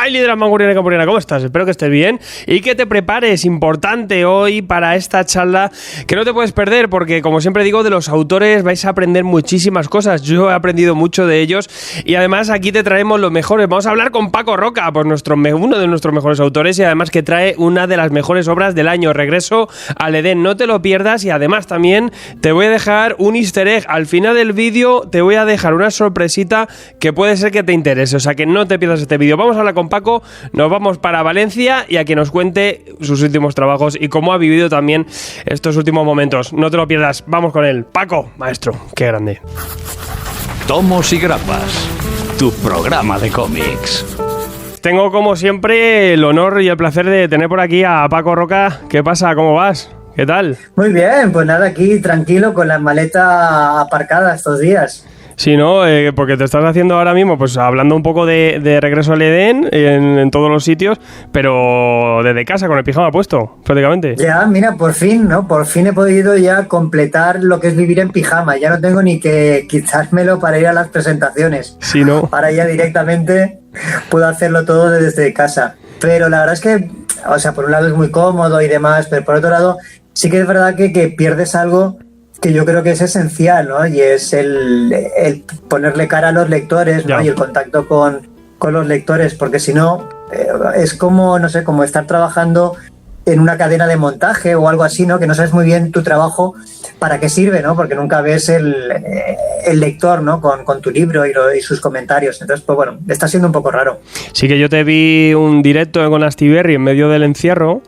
Smiley de la Manguriana Campuriana, ¿cómo estás? Espero que estés bien y que te prepares, importante hoy para esta charla que no te puedes perder porque, como siempre digo, de los autores vais a aprender muchísimas cosas. Yo he aprendido mucho de ellos y además aquí te traemos los mejores. Vamos a hablar con Paco Roca, pues uno de nuestros mejores autores y además que trae una de las mejores obras del año, Regreso al Edén. No te lo pierdas y además también te voy a dejar un easter egg. Al final del vídeo te voy a dejar una sorpresita que puede ser que te interese, o sea que no te pierdas este vídeo. Vamos a hablar con Paco, nos vamos para Valencia y a que nos cuente sus últimos trabajos y cómo ha vivido también estos últimos momentos. No te lo pierdas, vamos con él. Paco, maestro, qué grande. Tomos y Grapas, tu programa de cómics. Tengo como siempre el honor y el placer de tener por aquí a Paco Roca. ¿Qué pasa? ¿Cómo vas? ¿Qué tal? Muy bien, pues nada, aquí tranquilo con la maleta aparcada estos días. Sí, ¿no? Porque te estás haciendo ahora mismo, pues hablando un poco de Regreso al Edén en todos los sitios, pero desde casa con el pijama puesto, prácticamente. Ya, mira, por fin, ¿no? Por fin he podido ya completar lo que es vivir en pijama. Ya no tengo ni que quitármelo para ir a las presentaciones. Sí, ¿no? Ahora ya directamente puedo hacerlo todo desde casa. Pero la verdad es que, o sea, por un lado es muy cómodo y demás, pero por otro lado sí que es verdad que pierdes algo que yo creo que es esencial, ¿no? Y es el ponerle cara a los lectores, ¿no? Y el contacto con los lectores, porque si no, es como, no sé, como estar trabajando en una cadena de montaje o algo así, ¿no? Que no sabes muy bien tu trabajo para qué sirve, ¿no? Porque nunca ves el lector, ¿no? Con tu libro y sus comentarios. Entonces, pues bueno, está siendo un poco raro. Sí que yo te vi un directo con Astiberri en medio del encierro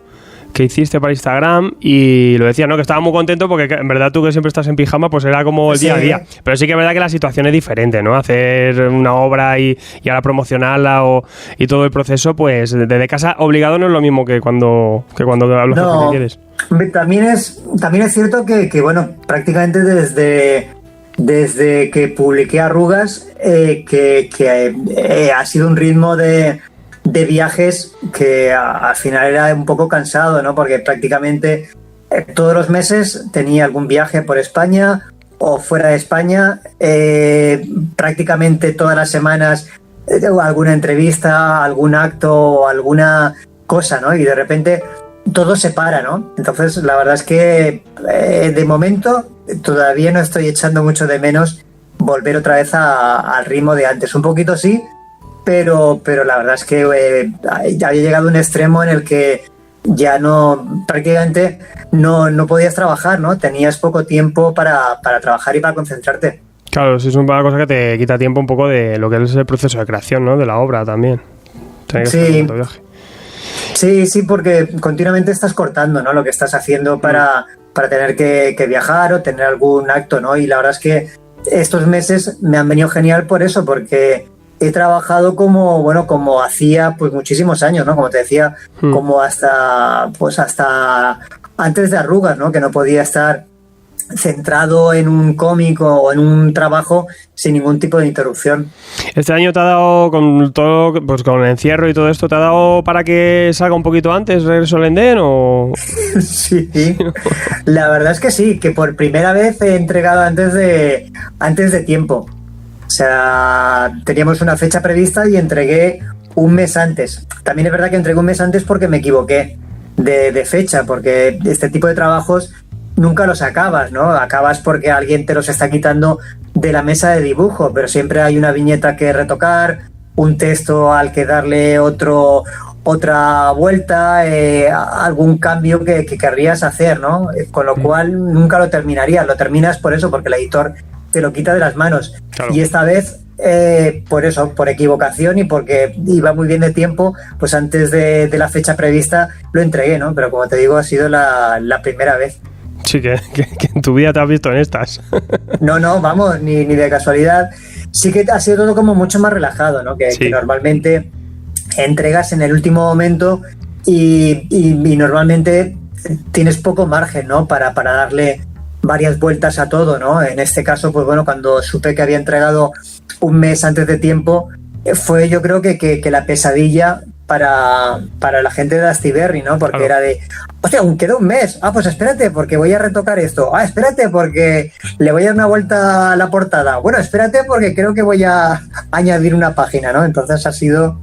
que hiciste para Instagram y lo decía, ¿no? Que estaba muy contento porque en verdad tú que siempre estás en pijama pues era como el día a día, pero sí que es verdad que la situación es diferente, ¿no? Hacer una obra y ahora promocionarla y todo el proceso pues desde casa obligado no es lo mismo que cuando hablas con quien quieres. También es cierto que bueno, prácticamente desde que publiqué Arrugas ha sido un ritmo de viajes que al final era un poco cansado, ¿no? Porque prácticamente todos los meses tenía algún viaje por España o fuera de España, prácticamente todas las semanas alguna entrevista, algún acto o alguna cosa, ¿no? Y de repente todo se para, ¿no? Entonces la verdad es que de momento todavía no estoy echando mucho de menos volver otra vez al ritmo de antes. Un poquito sí, pero la verdad es que ya había llegado a un extremo en el que ya prácticamente no podías trabajar, ¿no? Tenías poco tiempo para trabajar y para concentrarte. Claro, eso es una cosa que te quita tiempo un poco de lo que es el proceso de creación, ¿no? De la obra también. Sí, porque continuamente estás cortando, ¿no? Lo que estás haciendo para tener que viajar o tener algún acto, ¿no? Y la verdad es que estos meses me han venido genial por eso, porque he trabajado como hacía pues muchísimos años, ¿no? Como te decía, como hasta antes de Arrugas, ¿no? Que no podía estar centrado en un cómic o en un trabajo sin ningún tipo de interrupción. Este año te ha dado, con todo, pues con el encierro y todo esto, ¿te ha dado para que salga un poquito antes Regreso al Edén o...? Sí, la verdad es que sí, que por primera vez he entregado antes de tiempo. O sea, teníamos una fecha prevista y entregué un mes antes. También es verdad que entregué un mes antes porque me equivoqué de fecha, porque este tipo de trabajos nunca los acabas, ¿no? Acabas porque alguien te los está quitando de la mesa de dibujo, pero siempre hay una viñeta que retocar, un texto al que darle otra vuelta, algún cambio que querrías hacer, ¿no? Con lo cual nunca lo terminarías. Lo terminas por eso, porque el editor te lo quita de las manos. Claro. Y esta vez, por eso, por equivocación y porque iba muy bien de tiempo, pues antes de la fecha prevista lo entregué, ¿no? Pero como te digo, ha sido la primera vez. Sí, que en tu vida te has visto en estas. No, vamos, ni de casualidad. Sí que ha sido todo como mucho más relajado, ¿no? Que normalmente entregas en el último momento y normalmente tienes poco margen, ¿no? Para darle varias vueltas a todo, ¿no? En este caso, pues bueno, cuando supe que había entregado un mes antes de tiempo, fue yo creo que la pesadilla para la gente de Astiberri, ¿no? Porque era de, hostia, aún queda un mes. Ah, pues espérate, porque voy a retocar esto. Ah, espérate, porque le voy a dar una vuelta a la portada. Bueno, espérate, porque creo que voy a añadir una página, ¿no? Entonces ha sido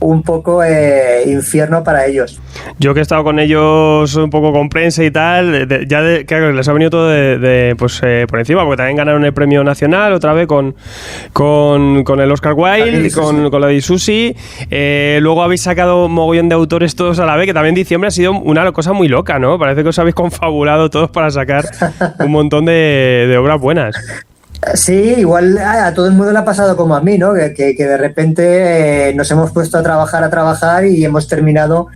un poco infierno para ellos. Yo que he estado con ellos un poco con prensa y tal, claro, les ha venido todo por encima, porque también ganaron el premio nacional otra vez con el Oscar Wilde, con la de Susi. Luego habéis sacado mogollón de autores todos a la vez, que también diciembre ha sido una cosa muy loca, ¿no? Parece que os habéis confabulado todos para sacar un montón de obras buenas. Sí, igual a todo el mundo le ha pasado como a mí, ¿no? Que de repente nos hemos puesto a trabajar y hemos terminado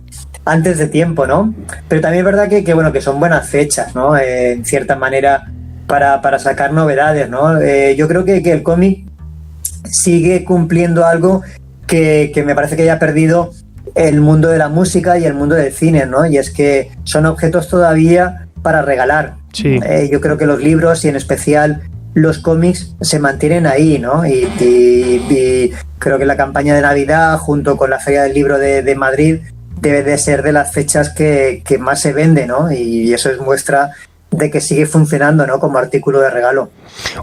antes de tiempo, ¿no? Pero también es verdad que bueno, que son buenas fechas, ¿no? En cierta manera para sacar novedades, ¿no? Yo creo que el cómic sigue cumpliendo algo que me parece que ya ha perdido el mundo de la música y el mundo del cine, ¿no? Y es que son objetos todavía para regalar. Sí. Yo creo que los libros y en especial los cómics se mantienen ahí, ¿no? Y creo que la campaña de Navidad junto con la Feria del Libro de Madrid debe de ser de las fechas que más se vende, ¿no? Y eso es muestra de que sigue funcionando, ¿no? Como artículo de regalo.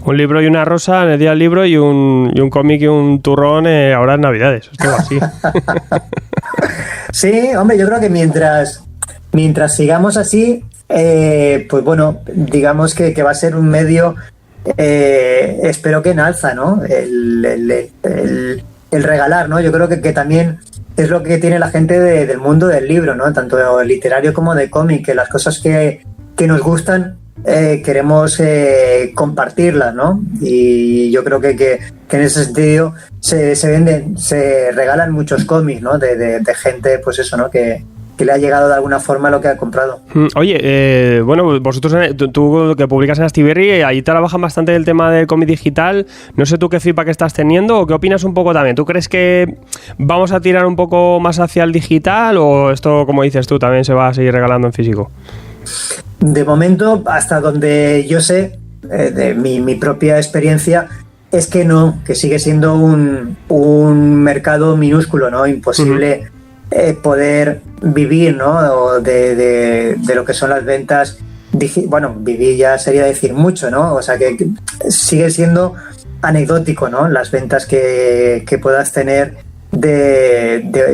Un libro y una rosa en el día del libro y un cómic y un turrón ahora en Navidades. Esto va así. Sí, hombre, yo creo que mientras sigamos así, pues bueno, digamos que va a ser un medio, espero que en alza, ¿no? El regalar, ¿no? Yo creo que también es lo que tiene la gente del mundo del libro, ¿no? Tanto literario como de cómic, que las cosas que nos gustan queremos compartirlas, ¿no? Y yo creo que en ese sentido se regalan muchos cómics, ¿no? De gente, pues eso, ¿no? Que le ha llegado de alguna forma lo que ha comprado. Oye, bueno, vosotros, tú que publicas en Astiberri, ahí trabajan bastante el tema del cómic digital. No sé tú qué feedback estás teniendo o qué opinas un poco también. ¿Tú crees que vamos a tirar un poco más hacia el digital o esto, como dices tú, también se va a seguir regalando en físico? De momento, hasta donde yo sé, de mi propia experiencia, es que no, que sigue siendo un mercado minúsculo, ¿no? Imposible poder vivir, ¿no? O de lo que son las ventas. Bueno, vivir ya sería decir mucho, ¿no? O sea, que sigue siendo anecdótico, ¿no? Las ventas que puedas tener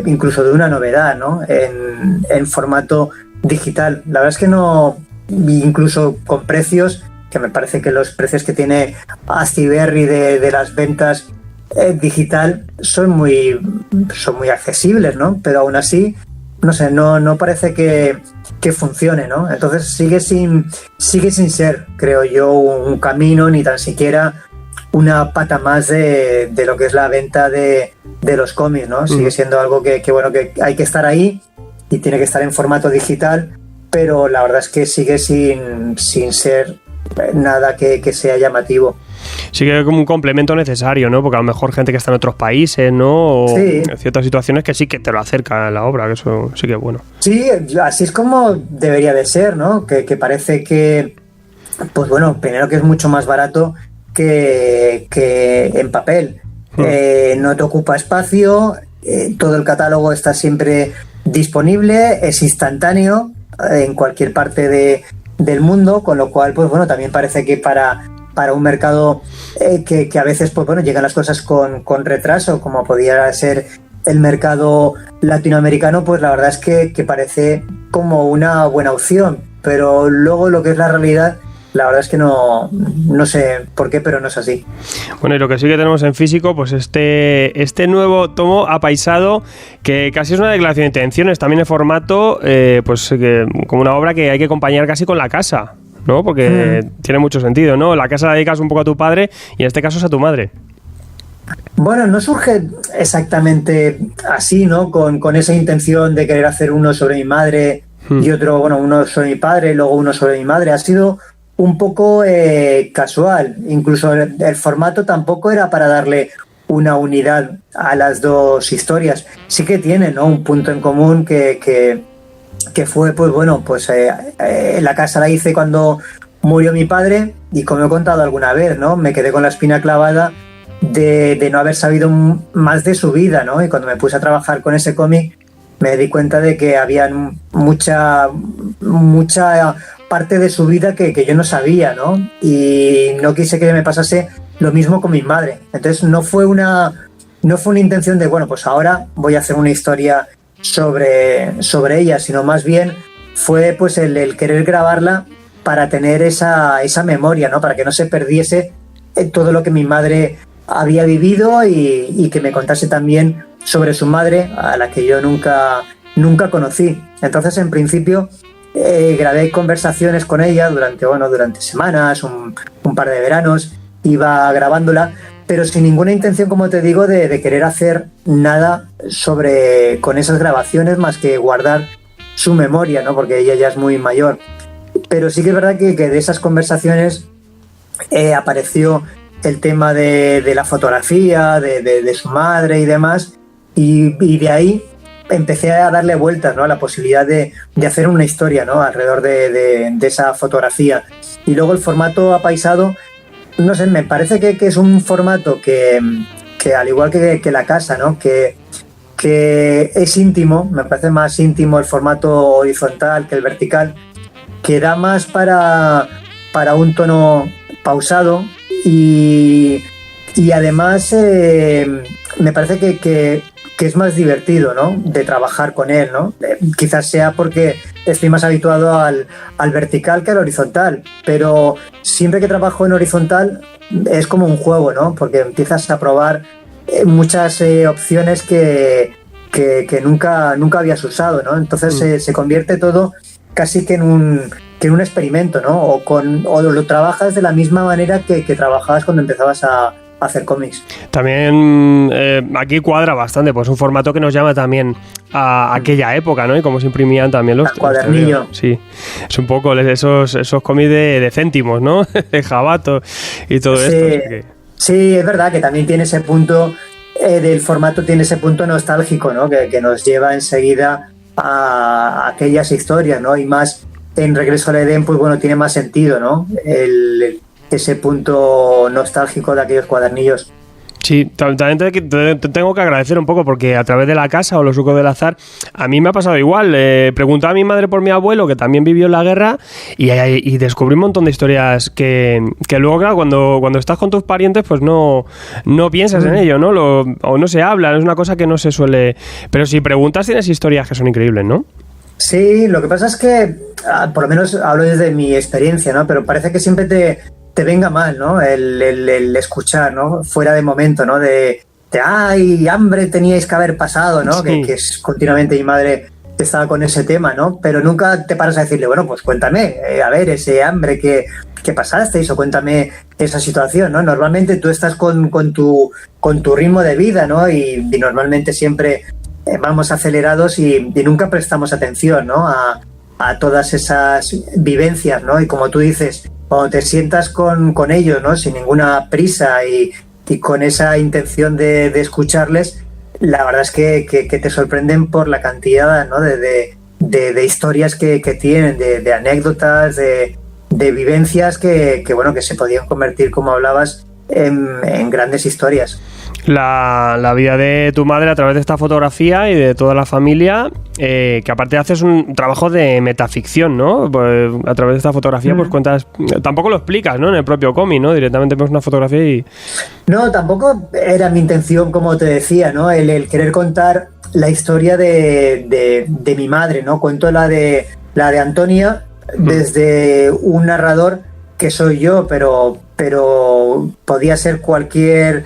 incluso de una novedad, ¿no? En formato digital. La verdad es que no, incluso con precios, que me parece que los precios que tiene Astiberri de las ventas digital son muy accesibles, ¿no? Pero aún así, no sé, no parece que funcione, ¿no? Entonces sigue sin ser, creo yo, un camino, ni tan siquiera una pata más de lo que es la venta de los cómics, ¿no? Sigue siendo algo que bueno, que hay que estar ahí y tiene que estar en formato digital, pero la verdad es que sigue sin ser nada que sea llamativo. Sí que es como un complemento necesario, ¿no? Porque a lo mejor gente que está en otros países, ¿no? O sí. En ciertas situaciones que sí que te lo acerca a la obra, que eso sí que es bueno. Sí, así es como debería de ser, ¿no? Que parece que, pues bueno, primero que es mucho más barato que en papel. No te ocupa espacio, todo el catálogo está siempre disponible, es instantáneo en cualquier parte del mundo, con lo cual, pues bueno, también parece que para un mercado que a veces, pues bueno, llegan las cosas con retraso, como podía ser el mercado latinoamericano, pues la verdad es que parece como una buena opción, pero luego lo que es la realidad, la verdad es que no sé por qué, pero no es así. Bueno, y lo que sí que tenemos en físico, pues este nuevo tomo apaisado, que casi es una declaración de intenciones, también en formato, pues como una obra que hay que acompañar casi con la casa, ¿no? Porque tiene mucho sentido, ¿no? La casa la dedicas un poco a tu padre y en este caso es a tu madre. Bueno, no surge exactamente así, ¿no? Con esa intención de querer hacer uno sobre mi madre y otro, bueno, uno sobre mi padre y luego uno sobre mi madre. Ha sido un poco casual. Incluso el formato tampoco era para darle una unidad a las dos historias. Sí que tiene, ¿no? Un punto en común que fue, pues bueno, pues la casa la hice cuando murió mi padre y como he contado alguna vez, ¿no? Me quedé con la espina clavada de no haber sabido más de su vida, ¿no? Y cuando me puse a trabajar con ese cómic, me di cuenta de que había mucha parte de su vida que yo no sabía, ¿no? Y no quise que me pasase lo mismo con mi madre. Entonces no fue una intención de, bueno, pues ahora voy a hacer una historia sobre ella, sino más bien fue pues el querer grabarla para tener esa memoria, ¿no? Para que no se perdiese todo lo que mi madre había vivido y que me contase también sobre su madre, a la que yo nunca conocí. Entonces, en principio, grabé conversaciones con ella durante semanas, un par de veranos, iba grabándola, pero sin ninguna intención, como te digo, de querer hacer nada con esas grabaciones más que guardar su memoria, ¿no? Porque ella ya es muy mayor. Pero sí que es verdad que de esas conversaciones apareció el tema de la fotografía, de su madre y demás, y de ahí empecé a darle vueltas, ¿no? A la posibilidad de hacer una historia, ¿no? Alrededor de esa fotografía. Y luego el formato apaisado, no sé, me parece que es un formato que al igual que la casa, ¿no? Que es íntimo, me parece más íntimo el formato horizontal que el vertical, que da más para un tono pausado y además me parece que es más divertido, ¿no? De trabajar con él, ¿no? Quizás sea porque estoy más habituado al vertical que al horizontal, pero siempre que trabajo en horizontal es como un juego, ¿no? Porque empiezas a probar muchas opciones que nunca habías usado, ¿no? Entonces se convierte todo casi que en un experimento, ¿no? O lo trabajas de la misma manera que trabajabas cuando empezabas a hacer cómics. También aquí cuadra bastante, pues un formato que nos llama también a aquella época, ¿no? Y cómo se imprimían también los cuadernillo. Sí, es un poco esos cómics de céntimos, ¿no? De jabato y todo esto. Así que... Sí, es verdad que también tiene ese punto del formato, tiene ese punto nostálgico, ¿no? Que nos lleva enseguida a aquellas historias, ¿no? Y más en Regreso al Edén, pues bueno, tiene más sentido, ¿no? Ese punto nostálgico de aquellos cuadernillos. Sí, también te tengo que agradecer un poco porque a través de la casa o los sucos del azar a mí me ha pasado igual. Preguntaba a mi madre por mi abuelo, que también vivió en la guerra, y descubrí un montón de historias que luego, claro, cuando estás con tus parientes pues no piensas en ello, ¿no? O no se habla, es una cosa que no se suele... Pero si preguntas tienes historias que son increíbles, ¿no? Sí, lo que pasa es que, por lo menos hablo desde mi experiencia, ¿no? Pero parece que siempre te venga mal, ¿no? El escuchar, ¿no? Fuera de momento, ¿no? De ¡ay, hambre teníais que haber pasado!, ¿no? Sí. Que es continuamente mi madre estaba con ese tema, ¿no? Pero nunca te paras a decirle, bueno, pues cuéntame, a ver, ese hambre que pasasteis, o cuéntame esa situación, ¿no? Normalmente tú estás con tu ritmo de vida, ¿no? Y normalmente siempre vamos acelerados y nunca prestamos atención, ¿no? A todas esas vivencias, ¿no? Y como tú dices, cuando te sientas con ellos, ¿no? Sin ninguna prisa y con esa intención de escucharles, la verdad es que te sorprenden por la cantidad, ¿no? de historias que tienen, de anécdotas, de vivencias que bueno, que se podían convertir, como hablabas, en grandes historias. La vida de tu madre a través de esta fotografía y de toda la familia, que aparte haces un trabajo de metaficción, ¿no? Pues a través de esta fotografía pues cuentas, tampoco lo explicas, ¿no? En el propio cómic, ¿no? Directamente pones una fotografía y... No, tampoco era mi intención, como te decía, ¿no? El querer contar la historia de mi madre, ¿no? Cuento la de Antonia desde un narrador que soy yo, pero podía ser cualquier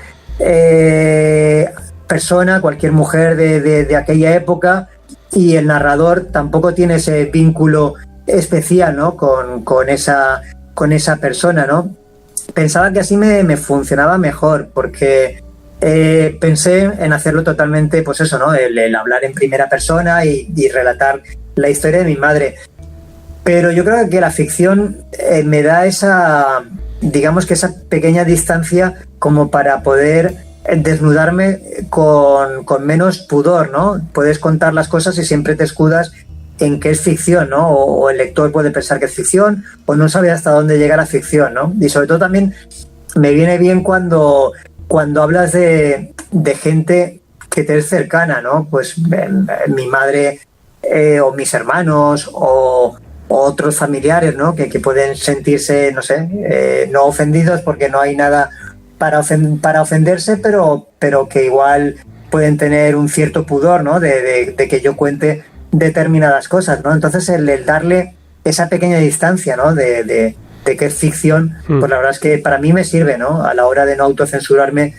persona, cualquier mujer de aquella época, y el narrador tampoco tiene ese vínculo especial, ¿no? con esa persona, ¿no? Pensaba que así me funcionaba mejor, porque pensé en hacerlo totalmente, pues eso, ¿no? El hablar en primera persona y relatar la historia de mi madre. Pero yo creo que la ficción me da esa, digamos que esa pequeña distancia como para poder desnudarme con menos pudor, ¿no? Puedes contar las cosas y siempre te escudas en que es ficción, ¿no? O el lector puede pensar que es ficción o no sabe hasta dónde llega la ficción, ¿no? Y sobre todo también me viene bien cuando hablas de gente que te es cercana, ¿no? Pues mi madre o mis hermanos o otros familiares, ¿no? Que pueden sentirse, no sé, no ofendidos porque no hay nada para ofenderse, pero que igual pueden tener un cierto pudor, ¿no? De que yo cuente determinadas cosas, ¿no? Entonces el darle esa pequeña distancia, ¿no? De que es ficción, pues la verdad es que para mí me sirve, ¿no? A la hora de no autocensurarme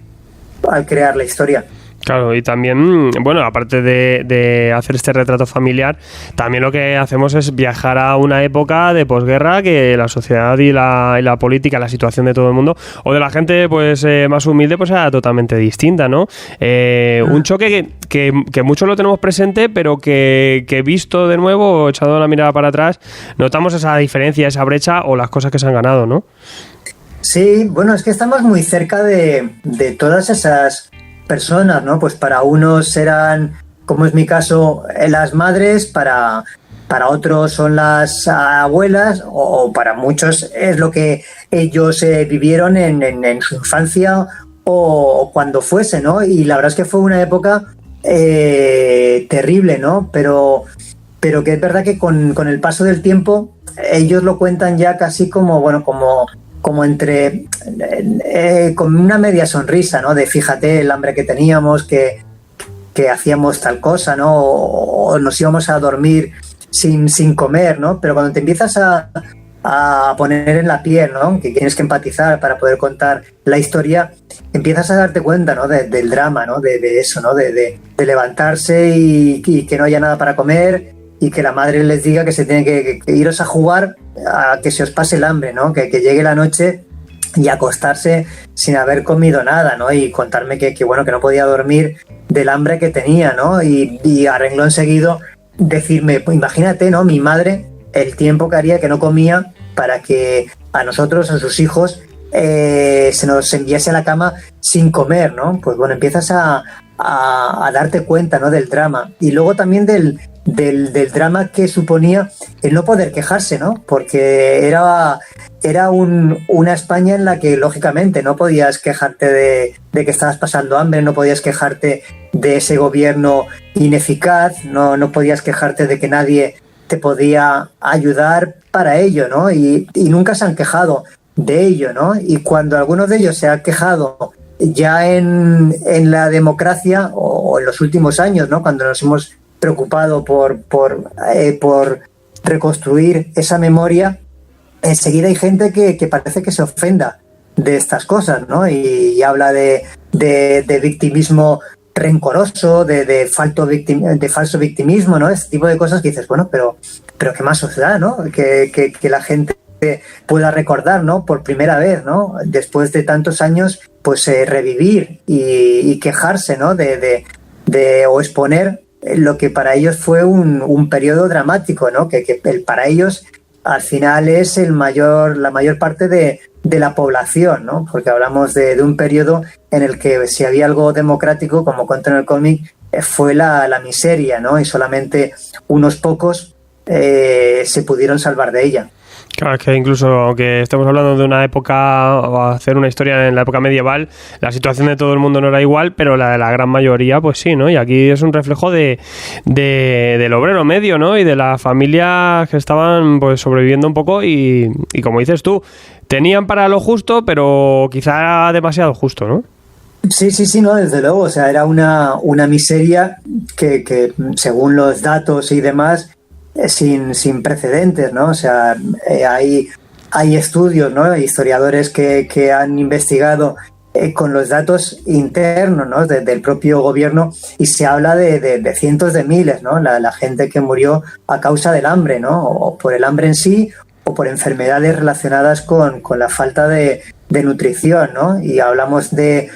al crear la historia. Claro, y también, bueno, aparte de hacer este retrato familiar, también lo que hacemos es viajar a una época de posguerra que la sociedad y la política, la situación de todo el mundo, o de la gente pues más humilde, pues era totalmente distinta, ¿no? Un choque que muchos lo tenemos presente, pero que visto de nuevo, echando la mirada para atrás, notamos esa diferencia, esa brecha o las cosas que se han ganado, ¿no? Sí, bueno, es que estamos muy cerca de todas esas personas, ¿no? Pues para unos eran, como es mi caso, las madres, para otros son las abuelas, o para muchos es lo que ellos vivieron en su infancia o cuando fuese, ¿no? Y la verdad es que fue una época terrible, ¿no? Pero que es verdad que con el paso del tiempo ellos lo cuentan ya casi como, bueno, como entre con una media sonrisa, ¿no? De fíjate el hambre que teníamos, que hacíamos tal cosa, ¿no? O nos íbamos a dormir sin comer, ¿no? Pero cuando te empiezas a poner en la piel, ¿no? Que tienes que empatizar para poder contar la historia, empiezas a darte cuenta, ¿no? Del drama, ¿no? De eso, ¿no? De levantarse y que no haya nada para comer, y que la madre les diga que se tiene que iros a jugar, a que se os pase el hambre, ¿no? Que llegue la noche y acostarse sin haber comido nada, ¿no? Y contarme que bueno, que no podía dormir del hambre que tenía, ¿no? Y a renglón seguido decirme, pues imagínate, ¿no? Mi madre, el tiempo que haría que no comía para que a nosotros, a sus hijos, se nos enviase a la cama sin comer, ¿no? Pues bueno, empiezas a darte cuenta, ¿no? Del drama. Y luego también del drama que suponía el no poder quejarse, ¿no? Porque era una España en la que lógicamente no podías quejarte de que estabas pasando hambre, no podías quejarte de ese gobierno ineficaz, no podías quejarte de que nadie te podía ayudar para ello, ¿no? Y nunca se han quejado de ello, ¿no? Y cuando alguno de ellos se ha quejado ya en la democracia o en los últimos años, ¿no? Cuando nos hemos preocupado por reconstruir esa memoria, enseguida hay gente que parece que se ofenda de estas cosas, ¿no? Y habla de victimismo rencoroso, de falso victimismo, ¿no? Este tipo de cosas que dices, bueno, pero ¿qué más os da, ¿no? Que la gente pueda recordar, ¿no? Por primera vez, ¿no? Después de tantos años, pues revivir y quejarse, ¿no? O exponer lo que para ellos fue un periodo dramático, ¿no? Que para ellos al final es la mayor parte de la población, ¿no? Porque hablamos de un periodo en el que si había algo democrático, como cuento en el cómic, fue la miseria, ¿no? Y solamente unos pocos se pudieron salvar de ella. Claro, es que incluso aunque estemos hablando de una época o hacer una historia en la época medieval, la situación de todo el mundo no era igual, pero la de la gran mayoría pues sí, ¿no? Y aquí es un reflejo del obrero medio, ¿no? Y de las familias que estaban pues sobreviviendo un poco y como dices tú, tenían para lo justo, pero quizá demasiado justo, ¿no? Sí, no, desde luego, o sea, era una miseria que según los datos y demás, sin precedentes, ¿no? O sea, hay estudios, ¿no? Historiadores que han investigado con los datos internos, ¿no? Del propio gobierno, y se habla de cientos de miles, ¿no? La gente que murió a causa del hambre, ¿no? O por el hambre en sí, o por enfermedades relacionadas con la falta de nutrición, ¿no? Y hablamos de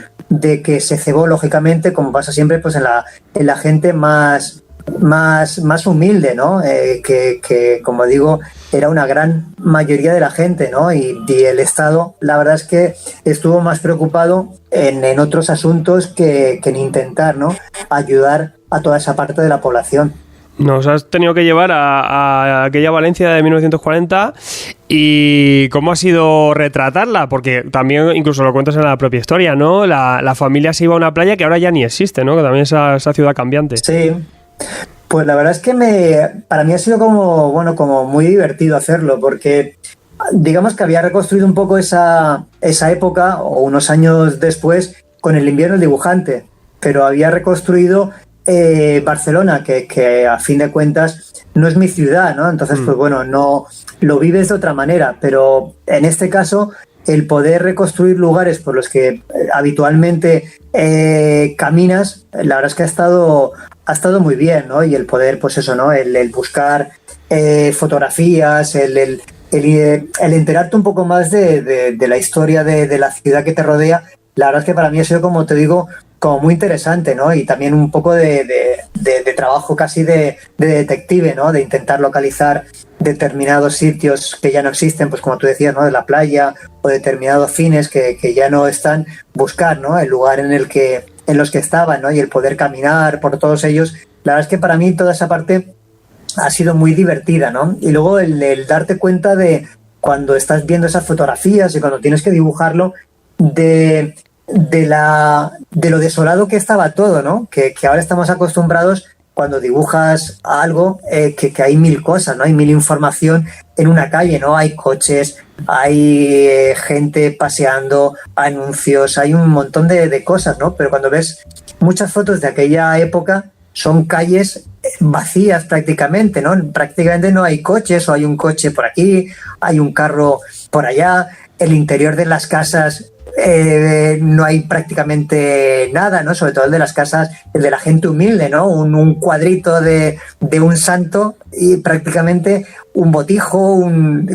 que se cebó, lógicamente, como pasa siempre, pues en la gente más humilde, ¿no? Que como digo, era una gran mayoría de la gente, ¿no? Y el Estado, la verdad es que estuvo más preocupado en otros asuntos que en intentar, ¿no? Ayudar a toda esa parte de la población. Nos has tenido que llevar a aquella Valencia de 1940 y cómo ha sido retratarla, porque también incluso lo cuentas en la propia historia, ¿no? La familia se iba a una playa que ahora ya ni existe, ¿no? Que también es esa ciudad cambiante. Sí, pues la verdad es que para mí ha sido como muy divertido hacerlo, porque digamos que había reconstruido un poco esa época, o unos años después, con el invierno del dibujante, pero había reconstruido Barcelona, que a fin de cuentas no es mi ciudad, ¿no? Entonces, pues bueno, no lo vives de otra manera, pero en este caso, el poder reconstruir lugares por los que habitualmente caminas, la verdad es que ha estado muy bien, ¿no? Y el poder, pues eso, ¿no? El buscar fotografías, el enterarte un poco más de la historia de la ciudad que te rodea, la verdad es que para mí ha sido, como te digo, como muy interesante, ¿no? Y también un poco de trabajo casi de detective, ¿no? De intentar localizar determinados sitios que ya no existen, pues como tú decías, ¿no? De la playa, o determinados cines que ya no están, buscar, ¿no? El lugar en los que estaban, ¿no? Y el poder caminar por todos ellos. La verdad es que para mí toda esa parte ha sido muy divertida, ¿no? Y luego el darte cuenta de cuando estás viendo esas fotografías y cuando tienes que dibujarlo, de lo desolado que estaba todo, ¿no? Que ahora estamos acostumbrados, cuando dibujas algo, que hay mil cosas, ¿no? Hay mil información en una calle, ¿no? Hay coches, hay gente paseando, anuncios, hay un montón de cosas, ¿no? Pero cuando ves muchas fotos de aquella época, son calles vacías prácticamente, ¿no? Prácticamente no hay coches, o hay un coche por aquí, hay un carro por allá, el interior de las casas no hay prácticamente nada, ¿no? Sobre todo el de las casas, el de la gente humilde, ¿no? Un cuadrito de un santo y prácticamente un botijo,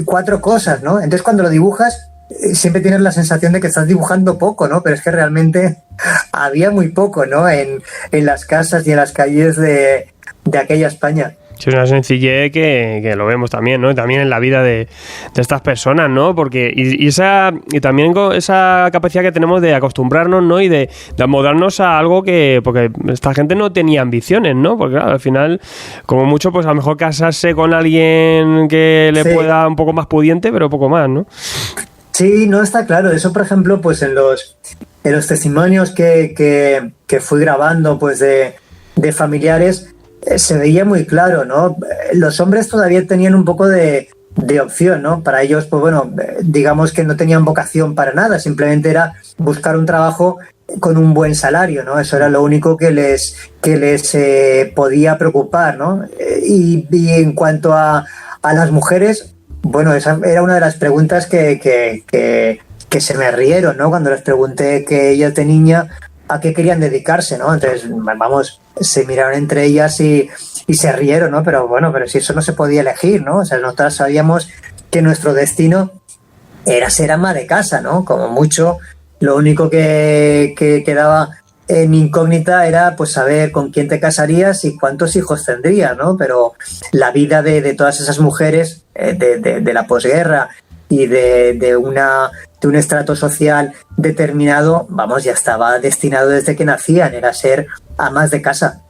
4 cosas, ¿no? Entonces cuando lo dibujas siempre tienes la sensación de que estás dibujando poco, ¿no? Pero es que realmente había muy poco, ¿no? En las casas y en las calles de aquella España. Sí, es una sencillez que lo vemos también, ¿no? Y también en la vida de estas personas, ¿no? Porque y también esa capacidad que tenemos de acostumbrarnos, ¿no? Y de amoldarnos a algo porque esta gente no tenía ambiciones, ¿no? Porque claro, al final, como mucho, pues a lo mejor casarse con alguien que le pueda un poco más pudiente, pero poco más, ¿no? Sí, no, está claro. Eso, por ejemplo, pues en los testimonios que fui grabando, pues de familiares, se veía muy claro, ¿no? Los hombres todavía tenían un poco de opción, ¿no? Para ellos, pues bueno, digamos que no tenían vocación para nada, simplemente era buscar un trabajo con un buen salario, ¿no? Eso era lo único que les podía preocupar, ¿no? Y en cuanto a las mujeres, bueno, esa era una de las preguntas que se me rieron, ¿no? Cuando les pregunté que ellas de niña a qué querían dedicarse, ¿no? Entonces, vamos, se miraron entre ellas y se rieron, ¿no? Pero bueno, pero si eso no se podía elegir, ¿no? O sea, nosotros sabíamos que nuestro destino era ser ama de casa, ¿no? Como mucho, lo único que quedaba en incógnita era pues saber con quién te casarías y cuántos hijos tendrías, ¿no? Pero la vida de todas esas mujeres de la posguerra y de un estrato social determinado, vamos, ya estaba destinado desde que nacían, era ser amas de casa.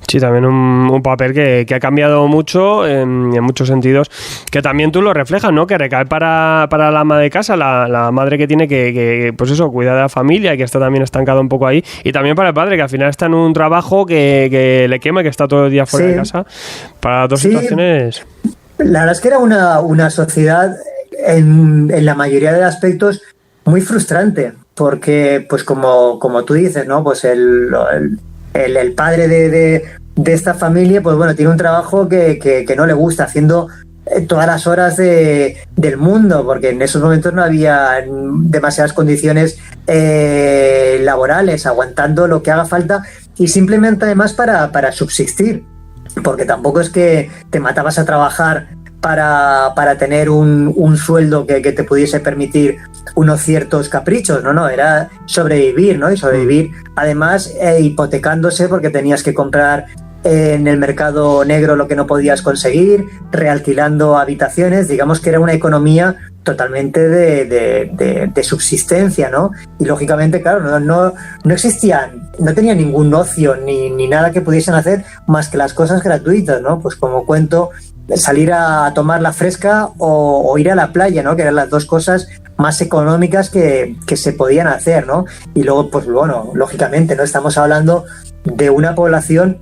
Sí, también un papel que ha cambiado mucho en muchos sentidos, que también tú lo reflejas, ¿no? Que recae para la ama de casa, la madre que tiene que pues eso, cuidar de la familia y que está también estancado un poco ahí, y también para el padre, que al final está en un trabajo que le quema, que está todo el día fuera de casa. Para dos situaciones. La verdad es que era una sociedad en la mayoría de aspectos muy frustrante, porque pues como tú dices, ¿no? Pues el padre de esta familia, pues bueno, tiene un trabajo que no le gusta, haciendo todas las horas del mundo, porque en esos momentos no había demasiadas condiciones laborales, aguantando lo que haga falta y simplemente además para subsistir, porque tampoco es que te matabas a trabajar para tener un sueldo que te pudiese permitir unos ciertos caprichos, no, era sobrevivir, ¿no? Y sobrevivir además hipotecándose, porque tenías que comprar en el mercado negro lo que no podías conseguir, realquilando habitaciones. Digamos que era una economía totalmente de subsistencia, ¿no? Y lógicamente, claro, no existían, no tenían ningún ocio ni nada que pudiesen hacer más que las cosas gratuitas, ¿no? Pues como cuento, salir a tomar la fresca o ir a la playa, ¿no? Que eran las dos cosas más económicas que se podían hacer, ¿no? Y luego, pues bueno, lógicamente, ¿no? Estamos hablando de una población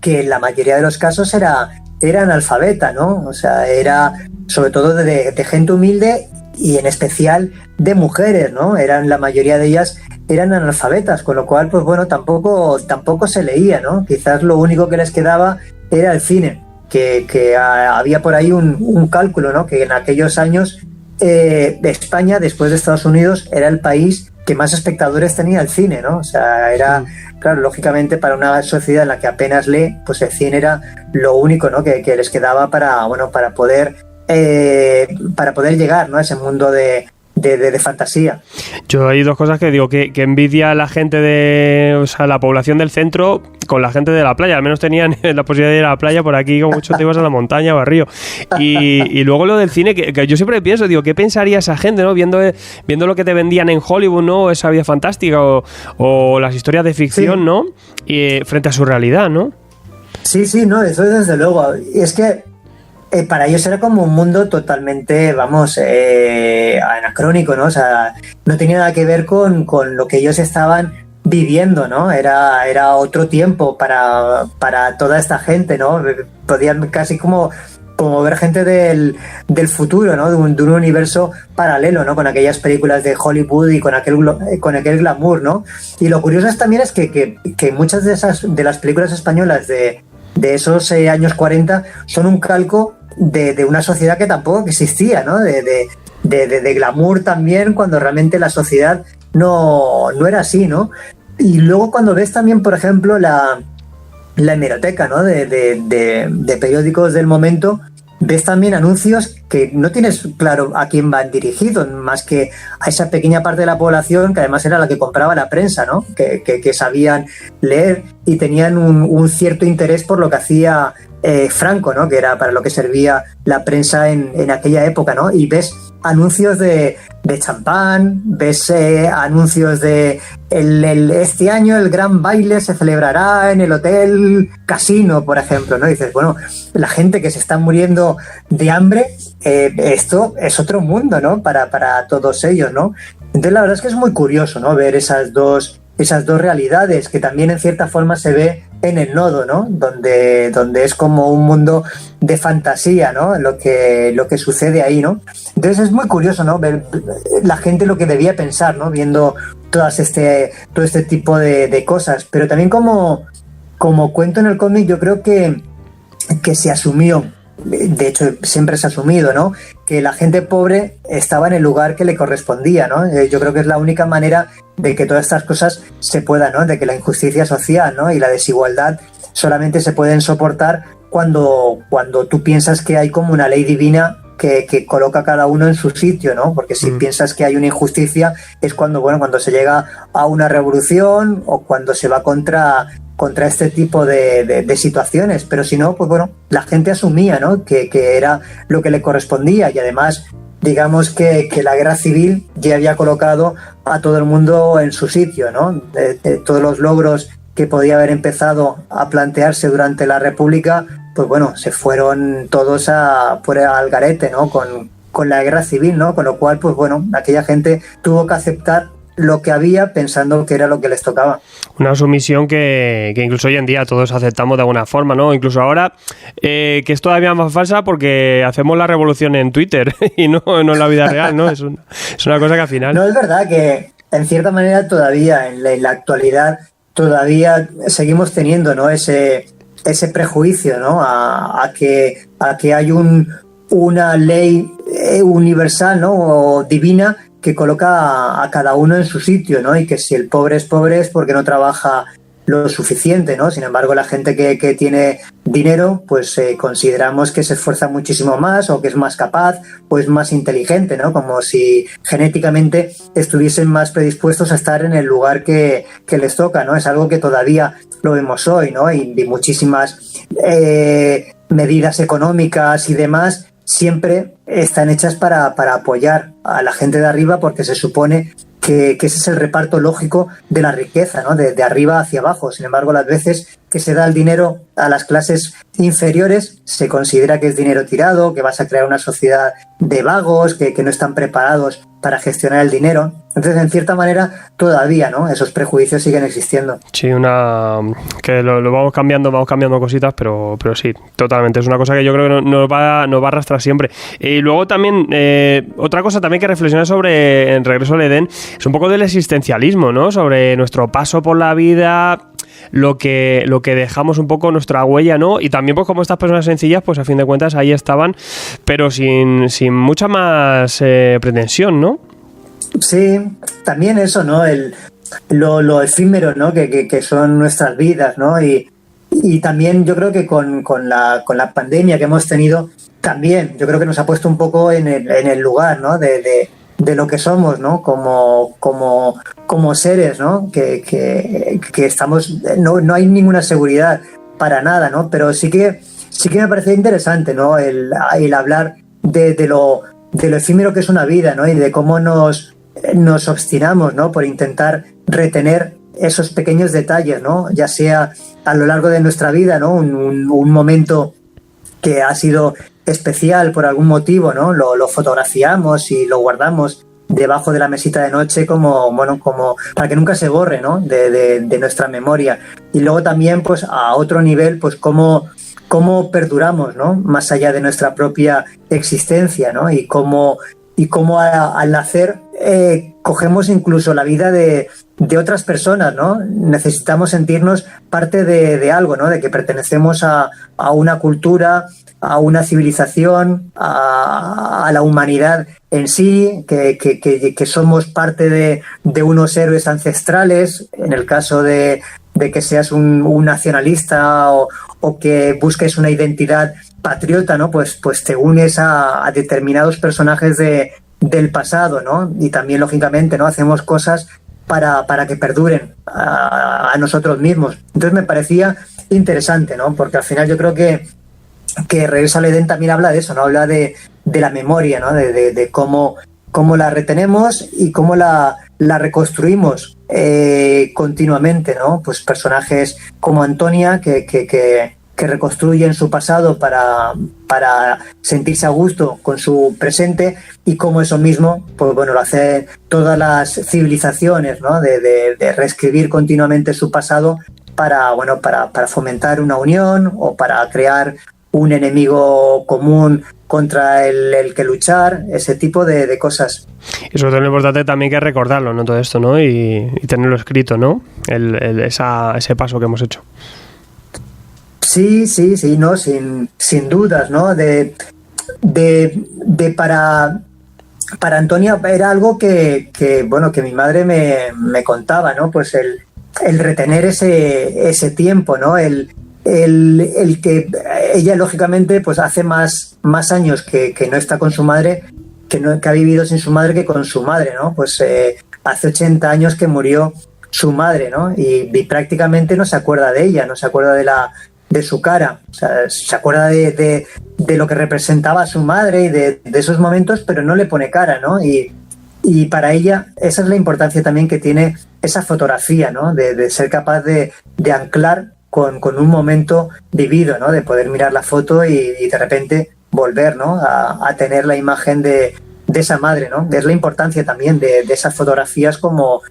que en la mayoría de los casos era analfabeta, ¿no? O sea, era sobre todo de gente humilde y en especial de mujeres, ¿no? La mayoría de ellas eran analfabetas, con lo cual, pues bueno, tampoco se leía, ¿no? Quizás lo único que les quedaba era el cine, que había por ahí un cálculo, ¿no? Que en aquellos años España, después de Estados Unidos, era el país que más espectadores tenía el cine, ¿no? O sea, era, claro, lógicamente para una sociedad en la que apenas lee, pues el cine era lo único, ¿no? que les quedaba para poder llegar, ¿no? A ese mundo de fantasía. Yo hay dos cosas que digo, que envidia a la gente o sea, la población del centro con la gente de la playa. Al menos tenían la posibilidad de ir a la playa, por aquí como mucho te ibas a la montaña o al río. Y luego lo del cine, que yo siempre pienso, digo, ¿qué pensaría esa gente, ¿no? Viendo lo que te vendían en Hollywood, ¿no? Esa vida fantástica o las historias de ficción, sí, ¿no? Y frente a su realidad, ¿no? Sí, no, eso desde luego. Y es que para ellos era como un mundo totalmente, anacrónico, ¿no? O sea, no tenía nada que ver con lo que ellos estaban viviendo, ¿no? Era otro tiempo para toda esta gente, ¿no? Podían casi como ver gente del futuro, ¿no? De un universo paralelo, ¿no? Con aquellas películas de Hollywood y con aquel glamour, ¿no? Y lo curioso también es que muchas de las películas españolas de esos años 40 son un calco de una sociedad que tampoco existía, ¿no? De glamour también, cuando realmente la sociedad no era así, ¿no? Y luego cuando ves también, por ejemplo, la hemeroteca, ¿no? de periódicos del momento, ves también anuncios que no tienes claro a quién van dirigidos, más que a esa pequeña parte de la población que además era la que compraba la prensa, ¿no? Que sabían leer y tenían un cierto interés por lo que hacía Franco, ¿no? Que era para lo que servía la prensa en aquella época, ¿no? Y ves anuncios de champán, ves anuncios de este año el gran baile se celebrará en el Hotel Casino, por ejemplo, ¿no? Y dices, bueno, la gente que se está muriendo de hambre, esto es otro mundo, ¿no? Para todos ellos, ¿no? Entonces la verdad es que es muy curioso, ¿no? Ver esas dos realidades, que también en cierta forma se ve en El Nodo, ¿no? Donde es como un mundo de fantasía, ¿no? Lo que sucede ahí, ¿no? Entonces es muy curioso, ¿no? Ver la gente lo que debía pensar, ¿no? Viendo todo este tipo de cosas. Pero también como cuento en el cómic, yo creo que se asumió, de hecho siempre se ha asumido, ¿no? Que la gente pobre estaba en el lugar que le correspondía, ¿no? Yo creo que es la única manera de que todas estas cosas se puedan, ¿no? De que la injusticia social, ¿no? Y la desigualdad solamente se pueden soportar cuando tú piensas que hay como una ley divina que coloca a cada uno en su sitio, ¿no? Porque si piensas que hay una injusticia es cuando se llega a una revolución o cuando se va contra este tipo de situaciones, pero si no, pues bueno, la gente asumía, ¿no? Que era lo que le correspondía y además digamos que la guerra civil ya había colocado a todo el mundo en su sitio, ¿no? Todos los logros que podía haber empezado a plantearse durante la República, pues bueno, se fueron todos al garete, ¿no? Con la guerra civil, ¿no? Con lo cual, pues bueno, aquella gente tuvo que aceptar lo que había pensando que era lo que les tocaba. Una sumisión que incluso hoy en día todos aceptamos de alguna forma, ¿no? Incluso ahora, que es todavía más falsa porque hacemos la revolución en Twitter y no en la vida real, ¿no? Es una cosa que al final... No, es verdad que en cierta manera todavía, en la actualidad, todavía seguimos teniendo, ¿no? Ese prejuicio, ¿no? A que hay una ley universal, ¿no? O divina que coloca a cada uno en su sitio, ¿no? Y que si el pobre es porque no trabaja lo suficiente, ¿no? Sin embargo, la gente que tiene dinero, pues consideramos que se esfuerza muchísimo más o que es más capaz o es más inteligente, ¿no? Como si genéticamente estuviesen más predispuestos a estar en el lugar que les toca, ¿no? Es algo que todavía lo vemos hoy, ¿no? Y muchísimas medidas económicas y demás siempre están hechas para apoyar a la gente de arriba, porque se supone que ese es el reparto lógico de la riqueza, ¿no? De arriba hacia abajo. Sin embargo, las veces que se da el dinero a las clases inferiores, se considera que es dinero tirado, que vas a crear una sociedad de vagos, que no están preparados para gestionar el dinero. Entonces, en cierta manera, todavía, ¿no? Esos prejuicios siguen existiendo. Sí, que lo vamos cambiando cositas, pero sí, totalmente. Es una cosa que yo creo que nos va a arrastrar siempre. Y luego también, otra cosa también que reflexionar sobre en Regreso al Edén, es un poco del existencialismo, ¿no? Sobre nuestro paso por la vida, lo que dejamos un poco, nuestra huella, ¿no? Y también pues como estas personas sencillas, pues a fin de cuentas ahí estaban, pero sin mucha más pretensión, ¿no? Sí, también eso, ¿no? Lo efímero, ¿no? Que son nuestras vidas, ¿no? Y también yo creo que con la pandemia que hemos tenido, también yo creo que nos ha puesto un poco en el lugar, ¿no? De lo que somos, ¿no? Como seres, ¿no? Que estamos, no hay ninguna seguridad para nada, ¿no? Pero sí que me parece interesante, ¿no? El hablar de lo efímero que es una vida, ¿no? Y de cómo nos obstinamos, ¿no? Por intentar retener esos pequeños detalles, ¿no? Ya sea a lo largo de nuestra vida, ¿no? Un momento que ha sido especial por algún motivo, ¿no? Lo fotografiamos y lo guardamos debajo de la mesita de noche como para que nunca se borre, ¿no? De nuestra memoria. Y luego también, pues a otro nivel, pues cómo perduramos, ¿no? Más allá de nuestra propia existencia, ¿no? Y cómo al nacer cogemos incluso la vida de otras personas, ¿no? Necesitamos sentirnos parte de algo, ¿no? De que pertenecemos a una cultura, a una civilización, a la humanidad en sí, que somos parte de unos héroes ancestrales, en el caso de que seas un nacionalista o que busques una identidad patriota, ¿no? Pues te unes a determinados personajes del pasado, ¿no? Y también, lógicamente, ¿no? Hacemos cosas para que perduren a nosotros mismos. Entonces me parecía interesante, ¿no? Porque al final yo creo que Regreso al Edén también habla de eso, ¿no? Habla de la memoria, ¿no? De cómo la retenemos y cómo la reconstruimos continuamente, ¿no? Pues personajes como Antonia que reconstruyen su pasado para sentirse a gusto con su presente, y como eso mismo, pues bueno, lo hacen todas las civilizaciones, ¿no? De reescribir continuamente su pasado para fomentar una unión o para crear un enemigo común contra el que luchar, ese tipo de cosas. Y sobre todo lo importante también que recordarlo, ¿no? Todo esto, ¿no? Y tenerlo escrito, ¿no? Ese paso que hemos hecho. Sí, no, sin dudas, ¿no? Para Antonia era algo que mi madre me contaba, ¿no? Pues el retener ese tiempo, ¿no? El que ella, lógicamente, pues hace más años que no está con su madre, que ha vivido sin su madre que con su madre, ¿no? Pues hace 80 años que murió su madre, ¿no? Y prácticamente no se acuerda de ella, no se acuerda de su cara, o sea, se acuerda de lo que representaba su madre y de esos momentos, pero no le pone cara, ¿no? Y para ella esa es la importancia también que tiene esa fotografía, ¿no? De ser capaz de anclar con un momento vivido, ¿no? De poder mirar la foto y de repente volver, ¿no? A tener la imagen de esa madre, ¿no? Es la importancia también de esas fotografías como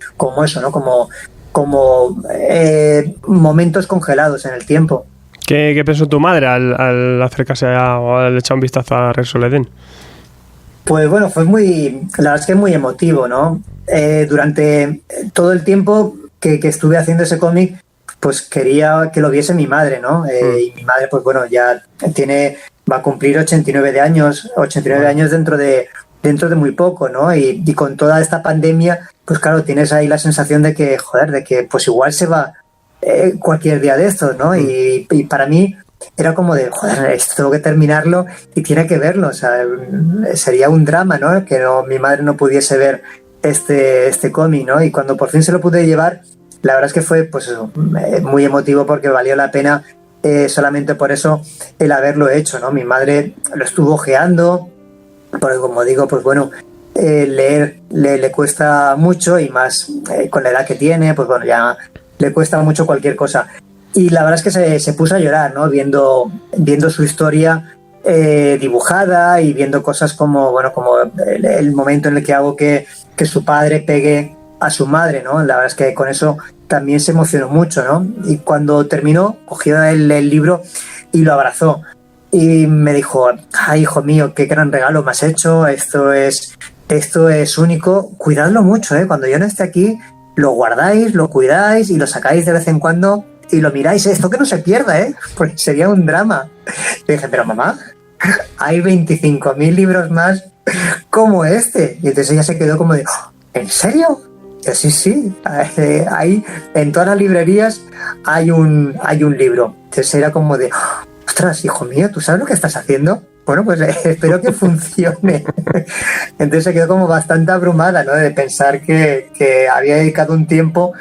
eso, ¿no? Como momentos congelados en el tiempo. ¿Qué pensó tu madre al acercarse o al echar un vistazo a Regreso al Edén? Pues bueno, la verdad es que muy emotivo, ¿no? Durante todo el tiempo que estuve haciendo ese cómic, pues quería que lo viese mi madre, ¿no? Y mi madre, pues bueno, ya va a cumplir 89 años dentro de muy poco, ¿no? Y con toda esta pandemia, pues claro, tienes ahí la sensación de que pues igual se va cualquier día de estos, ¿no? Y para mí era como de, esto tengo que terminarlo y tiene que verlo, o sea, sería un drama, ¿no? Que mi madre no pudiese ver este cómic, ¿no? Y cuando por fin se lo pude llevar, la verdad es que fue, pues eso, muy emotivo, porque valió la pena solamente por eso el haberlo hecho, ¿no? Mi madre lo estuvo ojeando, porque como digo, pues bueno, leer le cuesta mucho y más con la edad que tiene, pues bueno, ya le cuesta mucho cualquier cosa. Y la verdad es que se puso a llorar, ¿no? Viendo su historia dibujada y viendo cosas como, bueno, como el momento en el que hago que su padre pegue a su madre, ¿no? La verdad es que con eso también se emocionó mucho, ¿no? Y cuando terminó, cogió el libro y lo abrazó. Y me dijo, ay, hijo mío, qué gran regalo me has hecho, esto es único, cuidadlo mucho, ¿eh? Cuando yo no esté aquí, lo guardáis, lo cuidáis y lo sacáis de vez en cuando y lo miráis, esto que no se pierda, ¿eh? Porque sería un drama. Y dije, pero mamá, hay 25.000 libros más como este. Y entonces ella se quedó como de, ¿en serio? Y yo, sí, hay, en todas las librerías hay un libro. Entonces era como de, ostras, hijo mío, ¿tú sabes lo que estás haciendo? Bueno, pues espero que funcione. Entonces se quedó como bastante abrumada, ¿no? De pensar que había dedicado un tiempo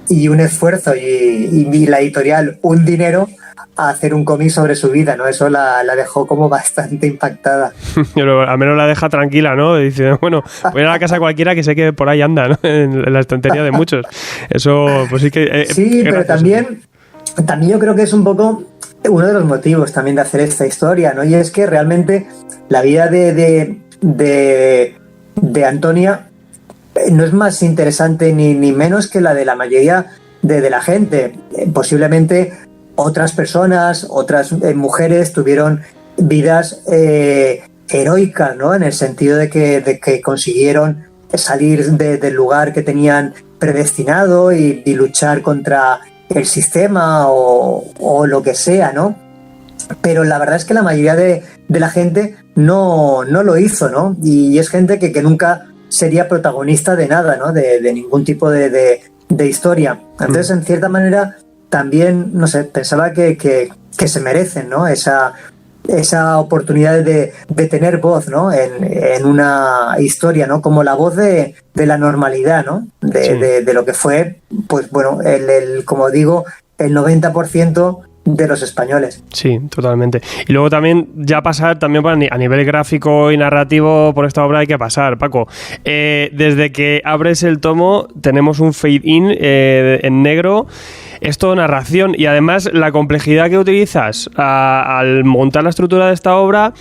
y un esfuerzo y la editorial un dinero a hacer un cómic sobre su vida, ¿no? Eso la dejó como bastante impactada. Pero al menos la deja tranquila, ¿no? Dice, bueno, voy a ir a la casa cualquiera que sé que por ahí anda, ¿no? En la estantería de muchos. Eso, pues sí que... sí, pero también yo creo que es un poco uno de los motivos también de hacer esta historia, ¿no? Y es que realmente la vida de Antonia no es más interesante ni menos que la de la mayoría de la gente. Posiblemente otras personas, otras mujeres tuvieron vidas heroicas, ¿no? En el sentido de que consiguieron salir del lugar que tenían predestinado y luchar contra el sistema o lo que sea, ¿no? Pero la verdad es que la mayoría de la gente no lo hizo, ¿no? Y es gente que nunca sería protagonista de nada, ¿no? De ningún tipo de historia. Entonces, en cierta manera, también, no sé, pensaba que se merecen, ¿no? Esa oportunidad de tener voz, ¿no? En una historia, ¿no? Como la voz de la normalidad, ¿no? De lo que fue, pues bueno, como digo, el 90% de los españoles. Sí, totalmente. Y luego también, ya pasar también a nivel gráfico y narrativo por esta obra hay que pasar, Paco. Desde que abres el tomo tenemos un fade-in en negro. Es todo narración y además la complejidad que utilizas al montar la estructura de esta obra,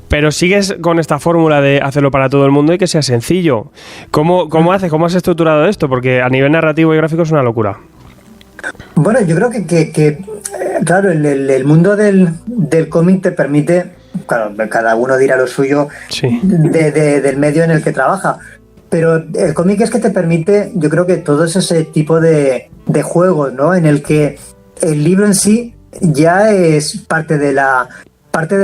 pero sigues con esta fórmula de hacerlo para todo el mundo y que sea sencillo. ¿Cómo haces? ¿Cómo has estructurado esto? Porque a nivel narrativo y gráfico es una locura. Bueno, yo creo que claro, el mundo del cómic te permite, claro, cada uno dirá lo suyo, sí, del medio en el que trabaja, pero el cómic es que te permite, yo creo que todo ese tipo de juegos, ¿no? En el que el libro en sí ya es parte de la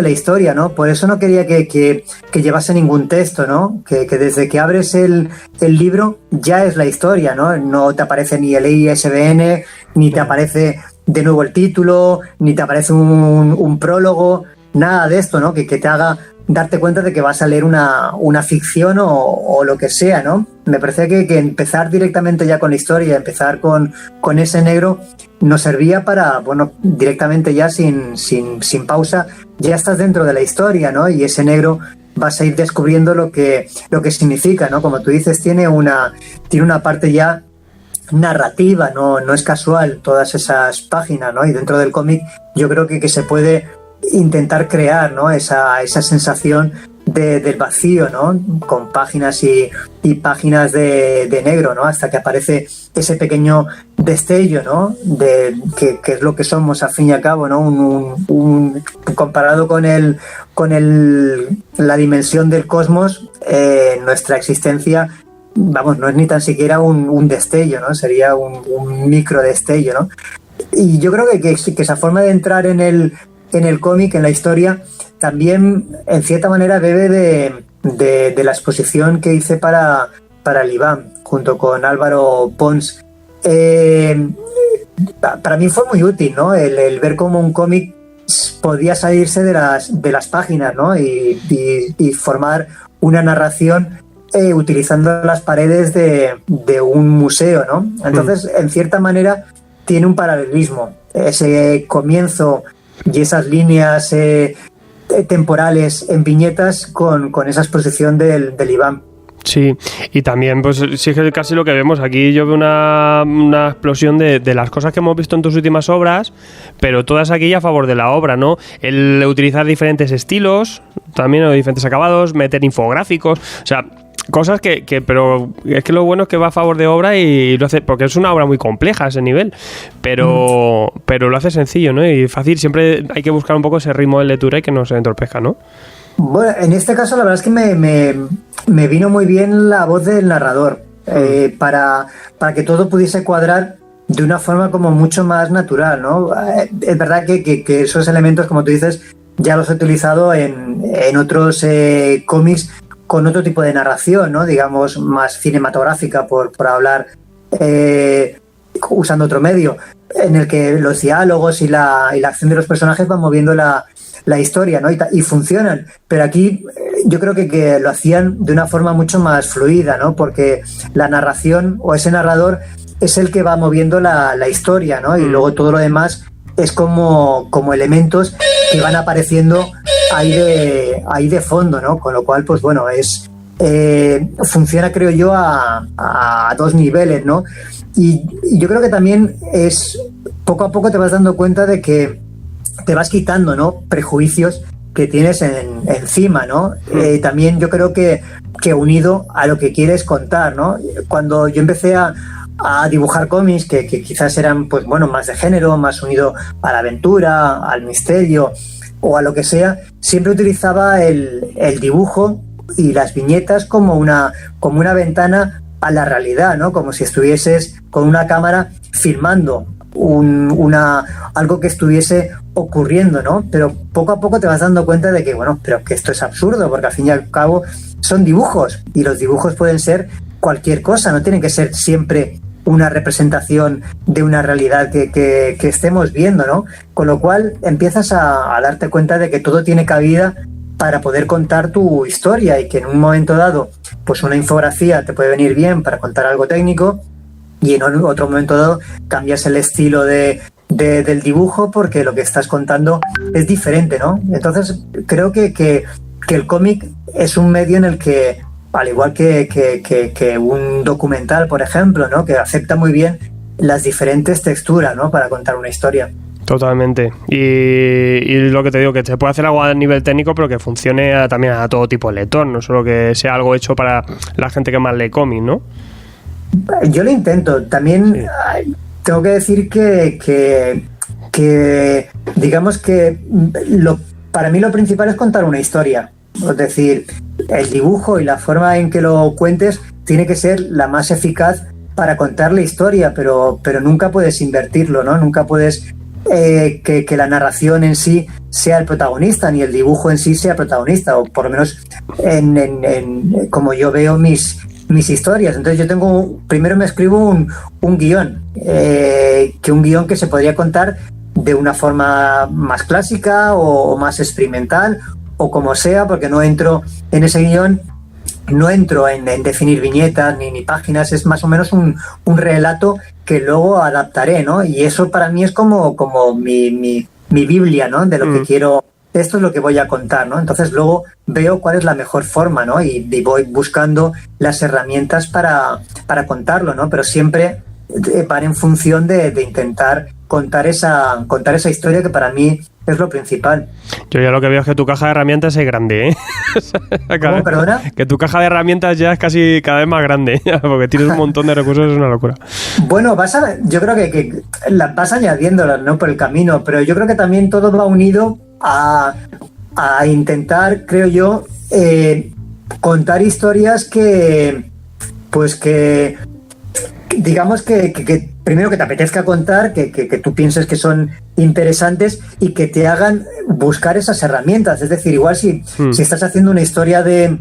historia, ¿no? Por eso no quería que llevase ningún texto, ¿no? Que desde que abres el libro ya es la historia, ¿no? No te aparece ni el ISBN, ni te aparece de nuevo el título, ni te aparece un prólogo, nada de esto, ¿no? Que te haga darte cuenta de que vas a leer una ficción o lo que sea, ¿no? Me parece que empezar directamente ya con la historia, empezar con ese negro, nos servía para, bueno, directamente ya sin pausa, ya estás dentro de la historia, ¿no? Y ese negro vas a ir descubriendo lo que significa, ¿no? Como tú dices, tiene una parte ya narrativa, no es casual todas esas páginas, ¿no? Y dentro del cómic yo creo que se puede intentar crear, ¿no? esa sensación del vacío, ¿no? Con páginas y páginas de negro, ¿no? Hasta que aparece ese pequeño destello, ¿no? De que es lo que somos al fin y al cabo, ¿no? Comparado con la dimensión del cosmos, nuestra existencia, vamos, no es ni tan siquiera un destello, ¿no? Sería un micro destello, ¿no? Y yo creo que esa forma de entrar en el cómic, en la historia, también en cierta manera bebe de la exposición que hice para el IBAM junto con Álvaro Pons. Para mí fue muy útil, ¿no? El ver cómo un cómic podía salirse de las páginas, ¿no? Y formar una narración utilizando las paredes de un museo, ¿no? Entonces, en cierta manera, tiene un paralelismo. Ese comienzo y esas líneas temporales en viñetas con esa exposición del Iván. Sí, y también, pues sí, es que casi lo que vemos aquí. Yo veo una explosión de las cosas que hemos visto en tus últimas obras, pero todas aquí a favor de la obra, ¿no? El utilizar diferentes estilos, también, o diferentes acabados, meter infográficos, o sea, cosas pero es que lo bueno es que va a favor de obra y lo hace, porque es una obra muy compleja a ese nivel, pero lo hace sencillo, ¿no? Y fácil. Siempre hay que buscar un poco ese ritmo de lectura y que no se entorpezca, ¿no? Bueno, en este caso la verdad es que me vino muy bien la voz del narrador, para que todo pudiese cuadrar de una forma como mucho más natural, ¿no? Es verdad que esos elementos, como tú dices, ya los he utilizado en otros cómics con otro tipo de narración, ¿no? Digamos, más cinematográfica, por hablar, usando otro medio, en el que los diálogos y la acción de los personajes van moviendo la historia, ¿no? Y funcionan, pero aquí yo creo que lo hacían de una forma mucho más fluida, ¿no? Porque la narración o ese narrador es el que va moviendo la historia, ¿no? Y luego todo lo demás es como elementos que van apareciendo ahí de fondo, ¿no? Con lo cual, pues bueno, funciona, creo yo, a dos niveles, ¿no? Y yo creo que también poco a poco te vas dando cuenta de que te vas quitando, ¿no? Prejuicios que tienes encima, ¿no? También yo creo que unido a lo que quieres contar, ¿no? Cuando yo empecé a dibujar cómics que quizás eran, pues bueno, más de género, más unido a la aventura, al misterio o a lo que sea, siempre utilizaba el dibujo y las viñetas como una ventana a la realidad, ¿no? Como si estuvieses con una cámara filmando algo que estuviese ocurriendo, ¿no? Pero poco a poco te vas dando cuenta de que, bueno, pero que esto es absurdo, porque al fin y al cabo son dibujos, y los dibujos pueden ser cualquier cosa, no tienen que ser siempre una representación de una realidad que estemos viendo, ¿no? Con lo cual empiezas a darte cuenta de que todo tiene cabida para poder contar tu historia, y que en un momento dado, pues una infografía te puede venir bien para contar algo técnico, y en otro momento dado cambias el estilo del dibujo porque lo que estás contando es diferente, ¿no? Entonces creo que el cómic es un medio en el que, al igual que un documental, por ejemplo, ¿no? Que acepta muy bien las diferentes texturas, ¿no? Para contar una historia. Totalmente. Y lo que te digo, que se puede hacer algo a nivel técnico, pero que funcione también a todo tipo de lector, no solo que sea algo hecho para la gente que más lee cómics, ¿no? Yo lo intento. También tengo que decir que digamos que para mí lo principal es contar una historia. Es decir, el dibujo y la forma en que lo cuentes tiene que ser la más eficaz para contar la historia, pero nunca puedes invertirlo, ¿no? Nunca puedes que la narración en sí sea el protagonista, ni el dibujo en sí sea protagonista, o por lo menos como yo veo mis historias. Entonces yo primero me escribo un guión, un guión que se podría contar de una forma más clásica o más experimental, o como sea, porque no entro en ese guión, no entro en definir viñetas ni páginas, es más o menos un relato que luego adaptaré, ¿no? Y eso para mí es como mi Biblia, ¿no? De lo que quiero, esto es lo que voy a contar, ¿no? Entonces luego veo cuál es la mejor forma, ¿no? Y voy buscando las herramientas para contarlo, ¿no? Pero siempre para en función de intentar contar esa historia, que para mí es lo principal. Yo ya lo que veo es que tu caja de herramientas es grande, ¿eh? ¿Cómo, perdona? Que tu caja de herramientas ya es casi cada vez más grande, porque tienes un montón de recursos, es una locura. Bueno, yo creo que las vas añadiéndolas, ¿no? Por el camino, pero yo creo que también todo va unido a intentar, creo yo, contar historias que digamos que primero que te apetezca contar, que tú pienses que son interesantes y que te hagan buscar esas herramientas. Es decir, igual si estás haciendo una historia de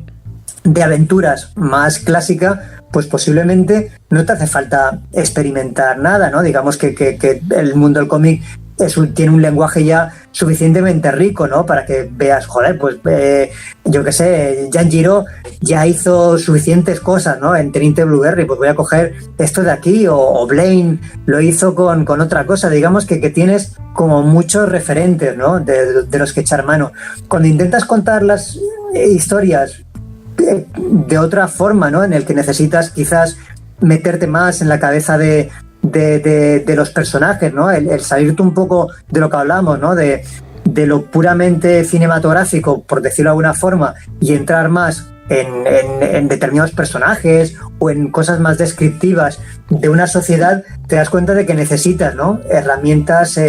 aventuras más clásica, pues posiblemente no te hace falta experimentar nada, ¿no? Digamos que el mundo del cómic tiene un lenguaje ya suficientemente rico, ¿no? Para que veas, joder, pues yo qué sé, Janjiro ya hizo suficientes cosas, ¿no? En Teniente Blueberry, pues voy a coger esto de aquí, o Blaine lo hizo con otra cosa. Digamos que tienes como muchos referentes, ¿no? De los que echar mano. Cuando intentas contar las historias de otra forma, ¿no? En el que necesitas quizás meterte más en la cabeza de los personajes, ¿no? El salirte un poco de lo que hablamos, ¿no? De lo puramente cinematográfico, por decirlo de alguna forma, y entrar más en determinados personajes o en cosas más descriptivas de una sociedad, te das cuenta de que necesitas, ¿no? Herramientas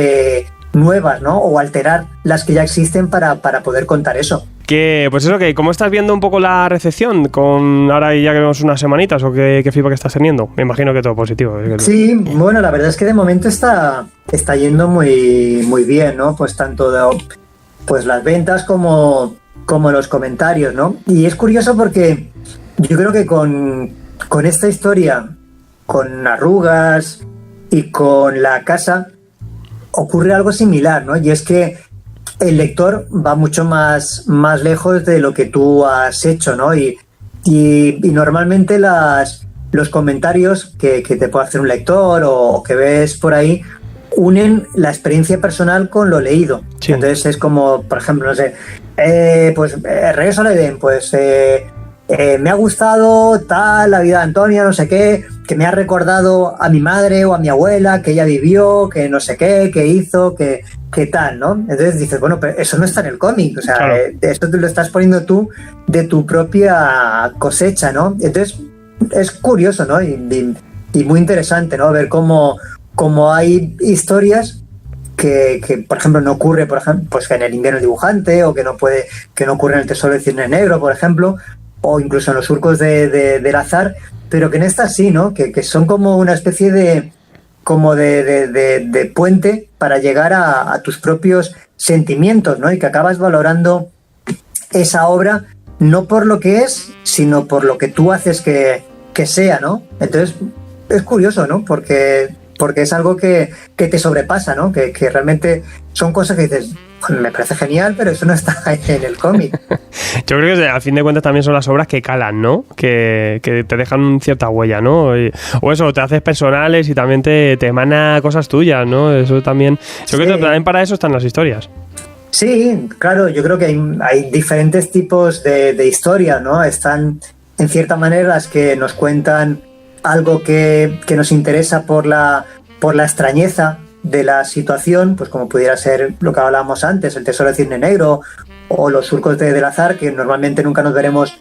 nuevas, ¿no? O alterar las que ya existen para poder contar eso. Que, pues eso, que ¿cómo estás viendo un poco la recepción con ahora ya que vemos unas semanitas o qué feedback estás teniendo? Me imagino que todo positivo. Sí, bueno, la verdad es que de momento está yendo muy bien, ¿no? Pues tanto pues las ventas como los comentarios, ¿no? Y es curioso porque yo creo que con esta historia, con Arrugas y con La Casa, ocurre algo similar, ¿no? Y es que el lector va mucho más lejos de lo que tú has hecho, ¿no? Y normalmente los comentarios que te puede hacer un lector o que ves por ahí unen la experiencia personal con lo leído. Sí. Entonces es como, por ejemplo, no sé, Regreso al Edén, pues me ha gustado tal, la vida de Antonia, no sé qué, que me ha recordado a mi madre o a mi abuela, que ella vivió, que no sé qué, que hizo, que tal, ¿no? Entonces dices, bueno, pero eso no está en el cómic, o sea, claro. Esto te lo estás poniendo tú de tu propia cosecha, ¿no? Entonces es curioso, ¿no? Y muy interesante, ¿no? Ver cómo hay historias que por ejemplo no ocurre, por ejemplo, pues en El invierno dibujante, o que no ocurre en El tesoro del cisne negro, por ejemplo, o incluso en Los surcos del azar, pero que en estas sí, ¿no? Que son como una especie de puente para llegar a tus propios sentimientos, ¿no? Y que acabas valorando esa obra no por lo que es, sino por lo que tú haces que sea, ¿no? Entonces es curioso, ¿no? Porque es algo que te sobrepasa, ¿no? Que realmente son cosas que dices, bueno, me parece genial, pero eso no está en el cómic. Yo creo que al fin de cuentas también son las obras que calan, ¿no? Que te dejan cierta huella, ¿no? O eso, te haces personales y también te emana cosas tuyas, ¿no? Eso también... Yo creo que también para eso están las historias. Sí, claro, yo creo que hay diferentes tipos de historias, ¿no? Están, en cierta manera, las que nos cuentan algo que nos interesa por la extrañeza de la situación, pues como pudiera ser lo que hablábamos antes, El tesoro del cisne negro o Los surcos del azar, que normalmente nunca nos veremos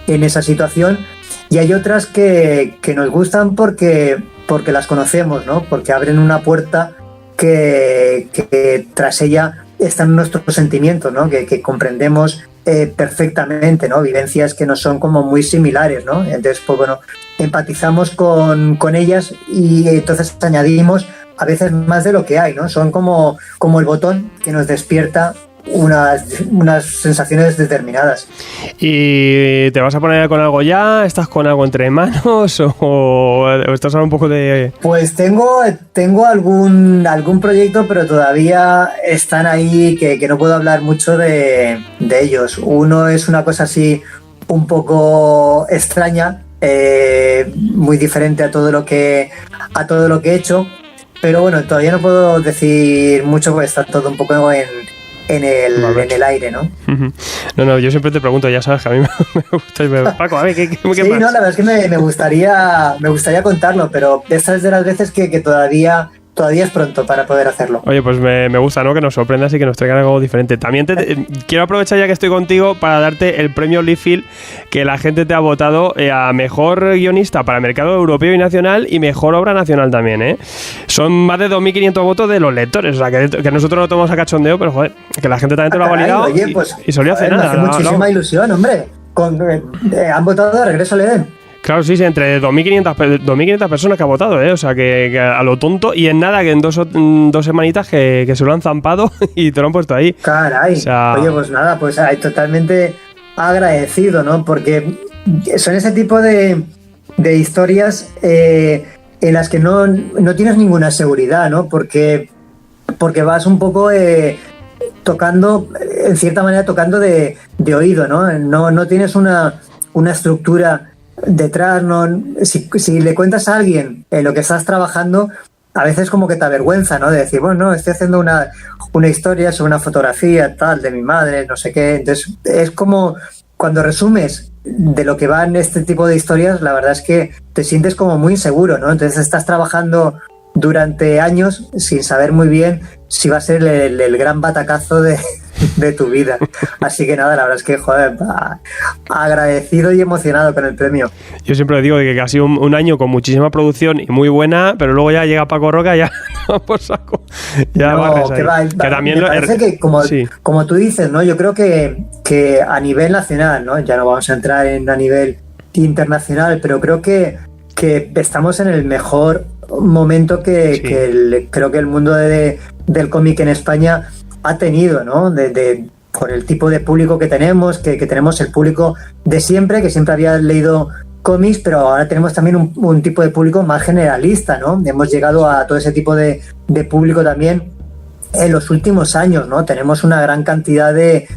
en esa situación. Y hay otras que nos gustan porque las conocemos, ¿no? Porque abren una puerta que tras ella están nuestros sentimientos, ¿no? Que comprendemos perfectamente, ¿no? Vivencias que nos son como muy similares, ¿no? Entonces, pues bueno, empatizamos con ellas y entonces añadimos a veces más de lo que hay, ¿no? Son como el botón que nos despierta unas sensaciones determinadas. ¿Y te vas a poner con algo ya? ¿Estás con algo entre manos? ¿O estás a un poco de...? Pues tengo algún proyecto, pero todavía están ahí que no puedo hablar mucho de ellos. Uno es una cosa así un poco extraña, muy diferente a todo lo que he hecho, pero bueno, todavía no puedo decir mucho porque está todo un poco en el aire, ¿no? No, yo siempre te pregunto, ya sabes que a mí me gusta. Paco, a ver, ¿qué sí, más? No, la verdad es que me gustaría contarlo, pero esta es de las veces que todavía es pronto para poder hacerlo. Oye, pues me gusta, ¿no? Que nos sorprendas y que nos traigan algo diferente. También quiero aprovechar ya que estoy contigo para darte el premio Liefeld, que la gente te ha votado a mejor guionista para el mercado europeo y nacional y mejor obra nacional también, ¿eh? Son más de 2.500 votos de los lectores, o sea, que nosotros lo tomamos a cachondeo, pero joder, que la gente también te lo ha validado. Oye, pues, y solía hacer nada. Me hace muchísima ilusión, hombre. Han votado de Regreso al Edén. Claro, sí, entre 2.500 personas que ha votado, ¿eh? O sea, que a lo tonto, y en nada, que en dos semanitas que se lo han zampado y te lo han puesto ahí. Caray, o sea... Oye, pues nada, pues totalmente agradecido, ¿no? Porque son ese tipo de historias en las que no tienes ninguna seguridad, ¿no? Porque porque vas un poco tocando, en cierta manera tocando de oído, ¿no? No tienes una estructura detrás, no. Si le cuentas a alguien lo que estás trabajando, a veces como que te avergüenza, ¿no? De decir, bueno, no, estoy haciendo una historia sobre una fotografía tal de mi madre, no sé qué. Entonces es como cuando resumes de lo que van este tipo de historias, la verdad es que te sientes como muy inseguro, ¿no? Entonces estás trabajando durante años sin saber muy bien si va a ser el gran batacazo de tu vida. Así que nada, la verdad es que, joder, agradecido y emocionado con el premio. Yo siempre digo que ha sido un año con muchísima producción y muy buena, pero luego ya llega Paco Roca y ya por saco. Ya no, que también me parece que como tú dices, ¿no? Yo creo que a nivel nacional, ¿no? Ya no vamos a entrar a nivel internacional, pero creo que estamos en el mejor momento creo que el mundo del cómic en España ha tenido, ¿no? Por el tipo de público que tenemos, que tenemos el público de siempre, que siempre había leído cómics, pero ahora tenemos también un tipo de público más generalista, ¿no? Hemos llegado a todo ese tipo de público también en los últimos años, ¿no? Tenemos una gran cantidad de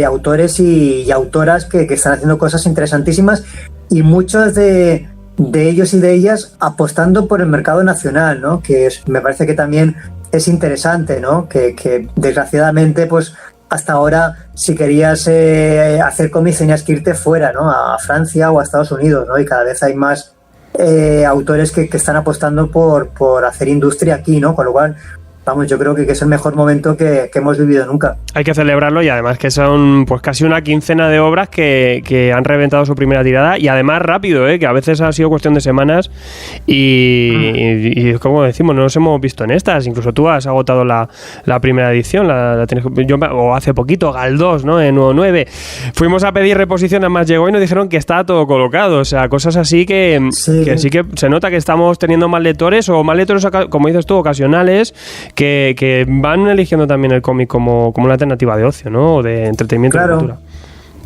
autores y autoras que están haciendo cosas interesantísimas, y muchos de ellos y de ellas apostando por el mercado nacional, ¿no? Me parece que también es interesante, ¿no? Que desgraciadamente, pues hasta ahora, si querías hacer cómics tenías que irte fuera, ¿no? A Francia o a Estados Unidos, ¿no? Y cada vez hay más autores que están apostando por hacer industria aquí, ¿no? Con lo cual, vamos, yo creo que es el mejor momento que hemos vivido nunca. Hay que celebrarlo, y además que son pues casi una quincena de obras que han reventado su primera tirada, y además rápido, que a veces ha sido cuestión de semanas y como decimos, no nos hemos visto en estas. Incluso tú has agotado la primera edición, o hace poquito Galdós, ¿no? En 9. Fuimos a pedir reposición, además llegó y nos dijeron que está todo colocado, o sea, cosas así que sí que se nota que estamos teniendo más lectores, como dices tú, ocasionales, que van eligiendo también el cómic como una alternativa de ocio, ¿no? O de entretenimiento. Claro. Y cultura.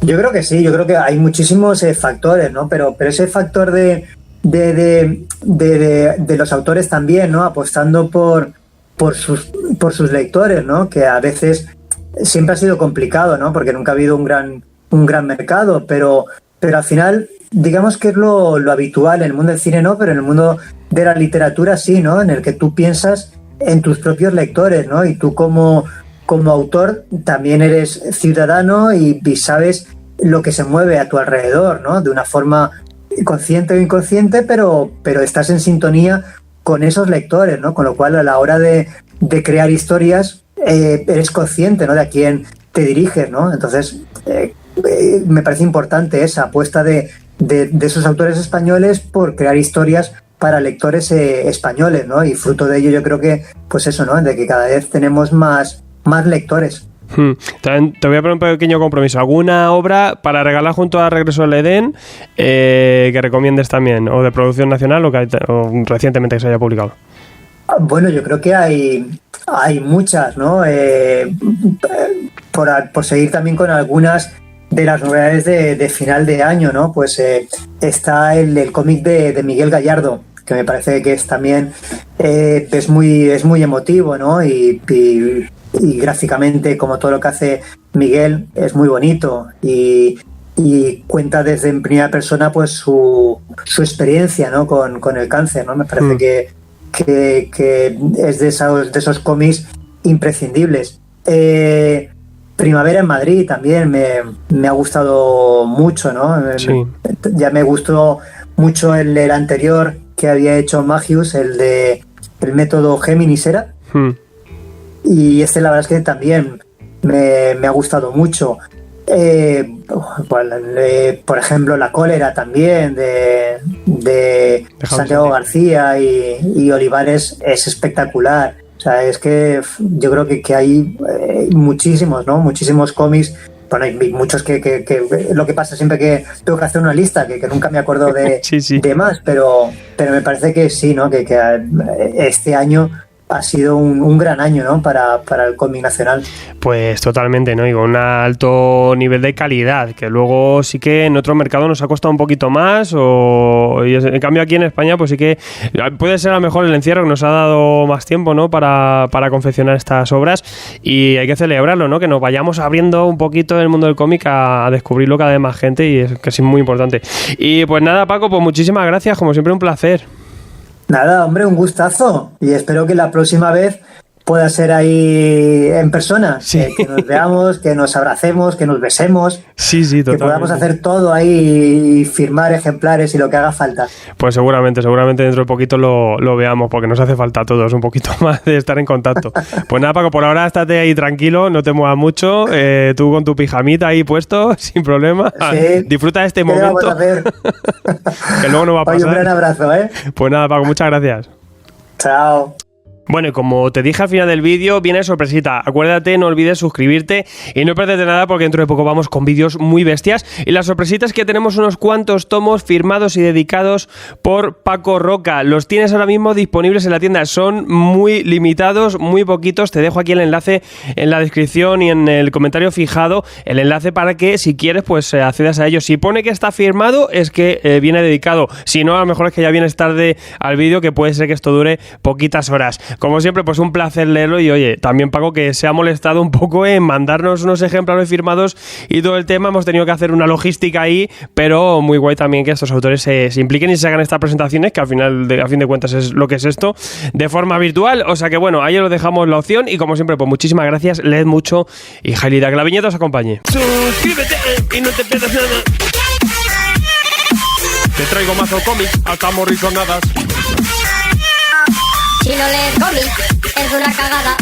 Yo creo que sí, yo creo que hay muchísimos factores, ¿no? Pero ese factor de los autores también, ¿no? Apostando por sus lectores, ¿no? Que a veces siempre ha sido complicado, ¿no? Porque nunca ha habido un gran mercado, pero al final, digamos que es lo habitual en el mundo del cine, ¿no? Pero en el mundo de la literatura sí, ¿no? En el que tú piensas en tus propios lectores, ¿no? Y tú como autor también eres ciudadano y sabes lo que se mueve a tu alrededor, ¿no? De una forma consciente o inconsciente, pero estás en sintonía con esos lectores, ¿no? Con lo cual, a la hora de crear historias, eres consciente, ¿no? De a quién te diriges, ¿no? Entonces, me parece importante esa apuesta de esos autores españoles por crear historias para lectores españoles, ¿no? Y fruto de ello yo creo que, pues eso, ¿no? De que cada vez tenemos más lectores. También te voy a poner un pequeño compromiso. ¿Alguna obra para regalar junto a Regreso al Edén que recomiendes también? ¿O de producción nacional o recientemente que se haya publicado? Bueno, yo creo que hay muchas, ¿no? Por seguir también con algunas de las novedades de final de año, ¿no? Pues está el cómic de Miguel Gallardo, que me parece que es también es muy emotivo, ¿no? Y gráficamente, como todo lo que hace Miguel, es muy bonito y cuenta desde en primera persona pues su experiencia, ¿no? con el cáncer, ¿no? Me parece que es de esos cómics imprescindibles. Primavera en Madrid también me ha gustado mucho, ¿no? Sí. Ya me gustó mucho el anterior que había hecho Magius, el de método Géminis era. Y la verdad es que también me ha gustado mucho. Por ejemplo, La cólera también de Santiago García y Olivares es espectacular. O sea, es que yo creo que hay muchísimos, ¿no? Muchísimos cómics. Bueno, hay muchos que lo que pasa siempre que tengo que hacer una lista, que nunca me acuerdo de, sí. de más, pero me parece que sí, ¿no? Que este año ha sido un gran año, ¿no? para el cómic nacional. Pues totalmente, ¿no? Y con un alto nivel de calidad, que luego sí que en otro mercado nos ha costado un poquito más, y en cambio aquí en España pues sí que puede ser a lo mejor el encierro que nos ha dado más tiempo, ¿no? Para confeccionar estas obras, y hay que celebrarlo, ¿no? Que nos vayamos abriendo un poquito el mundo del cómic a descubrirlo cada vez más gente, y es que es muy importante. Y pues nada, Paco, pues muchísimas gracias, como siempre un placer. Nada, hombre, un gustazo. Y espero que la próxima vez pueda ser ahí en persona. Sí. Que nos veamos, que nos abracemos, que nos besemos. Sí, totalmente. Que podamos hacer todo ahí y firmar ejemplares y lo que haga falta. Pues seguramente dentro de poquito lo veamos, porque nos hace falta a todos un poquito más de estar en contacto. Pues nada, Paco, por ahora estate ahí tranquilo, no te muevas mucho, tú con tu pijamita ahí puesto, sin problema. Sí. Disfruta de este ¿Qué momento. vamos a hacer? Que luego no va a pasar. Oye, un gran abrazo, ¿eh? Pues nada, Paco, muchas gracias. Chao. Bueno, y como te dije al final del vídeo, viene sorpresita. Acuérdate, no olvides suscribirte y no perderte nada, porque dentro de poco vamos con vídeos muy bestias. Y la sorpresita es que tenemos unos cuantos tomos firmados y dedicados por Paco Roca. Los tienes ahora mismo disponibles en la tienda. Son muy limitados, muy poquitos. Te dejo aquí el enlace en la descripción y en el comentario fijado, el enlace para que, si quieres, pues accedas a ellos. Si pone que está firmado, es que viene dedicado. Si no, a lo mejor es que ya vienes tarde al vídeo, que puede ser que esto dure poquitas horas. Como siempre, pues un placer leerlo, y oye, también Paco, que se ha molestado un poco en mandarnos unos ejemplares firmados y todo el tema. Hemos tenido que hacer una logística ahí, pero muy guay también que estos autores se impliquen y se hagan estas presentaciones, que al final, a fin de cuentas, es lo que es esto, de forma virtual. O sea que bueno, ahí os dejamos la opción, y como siempre, pues muchísimas gracias, leed mucho, y Jailida, que la viñeta os acompañe. Suscríbete y no te pierdas nada. Te traigo mazo cómics, hasta morrisonadas. Si no lees cómics, es una cagada.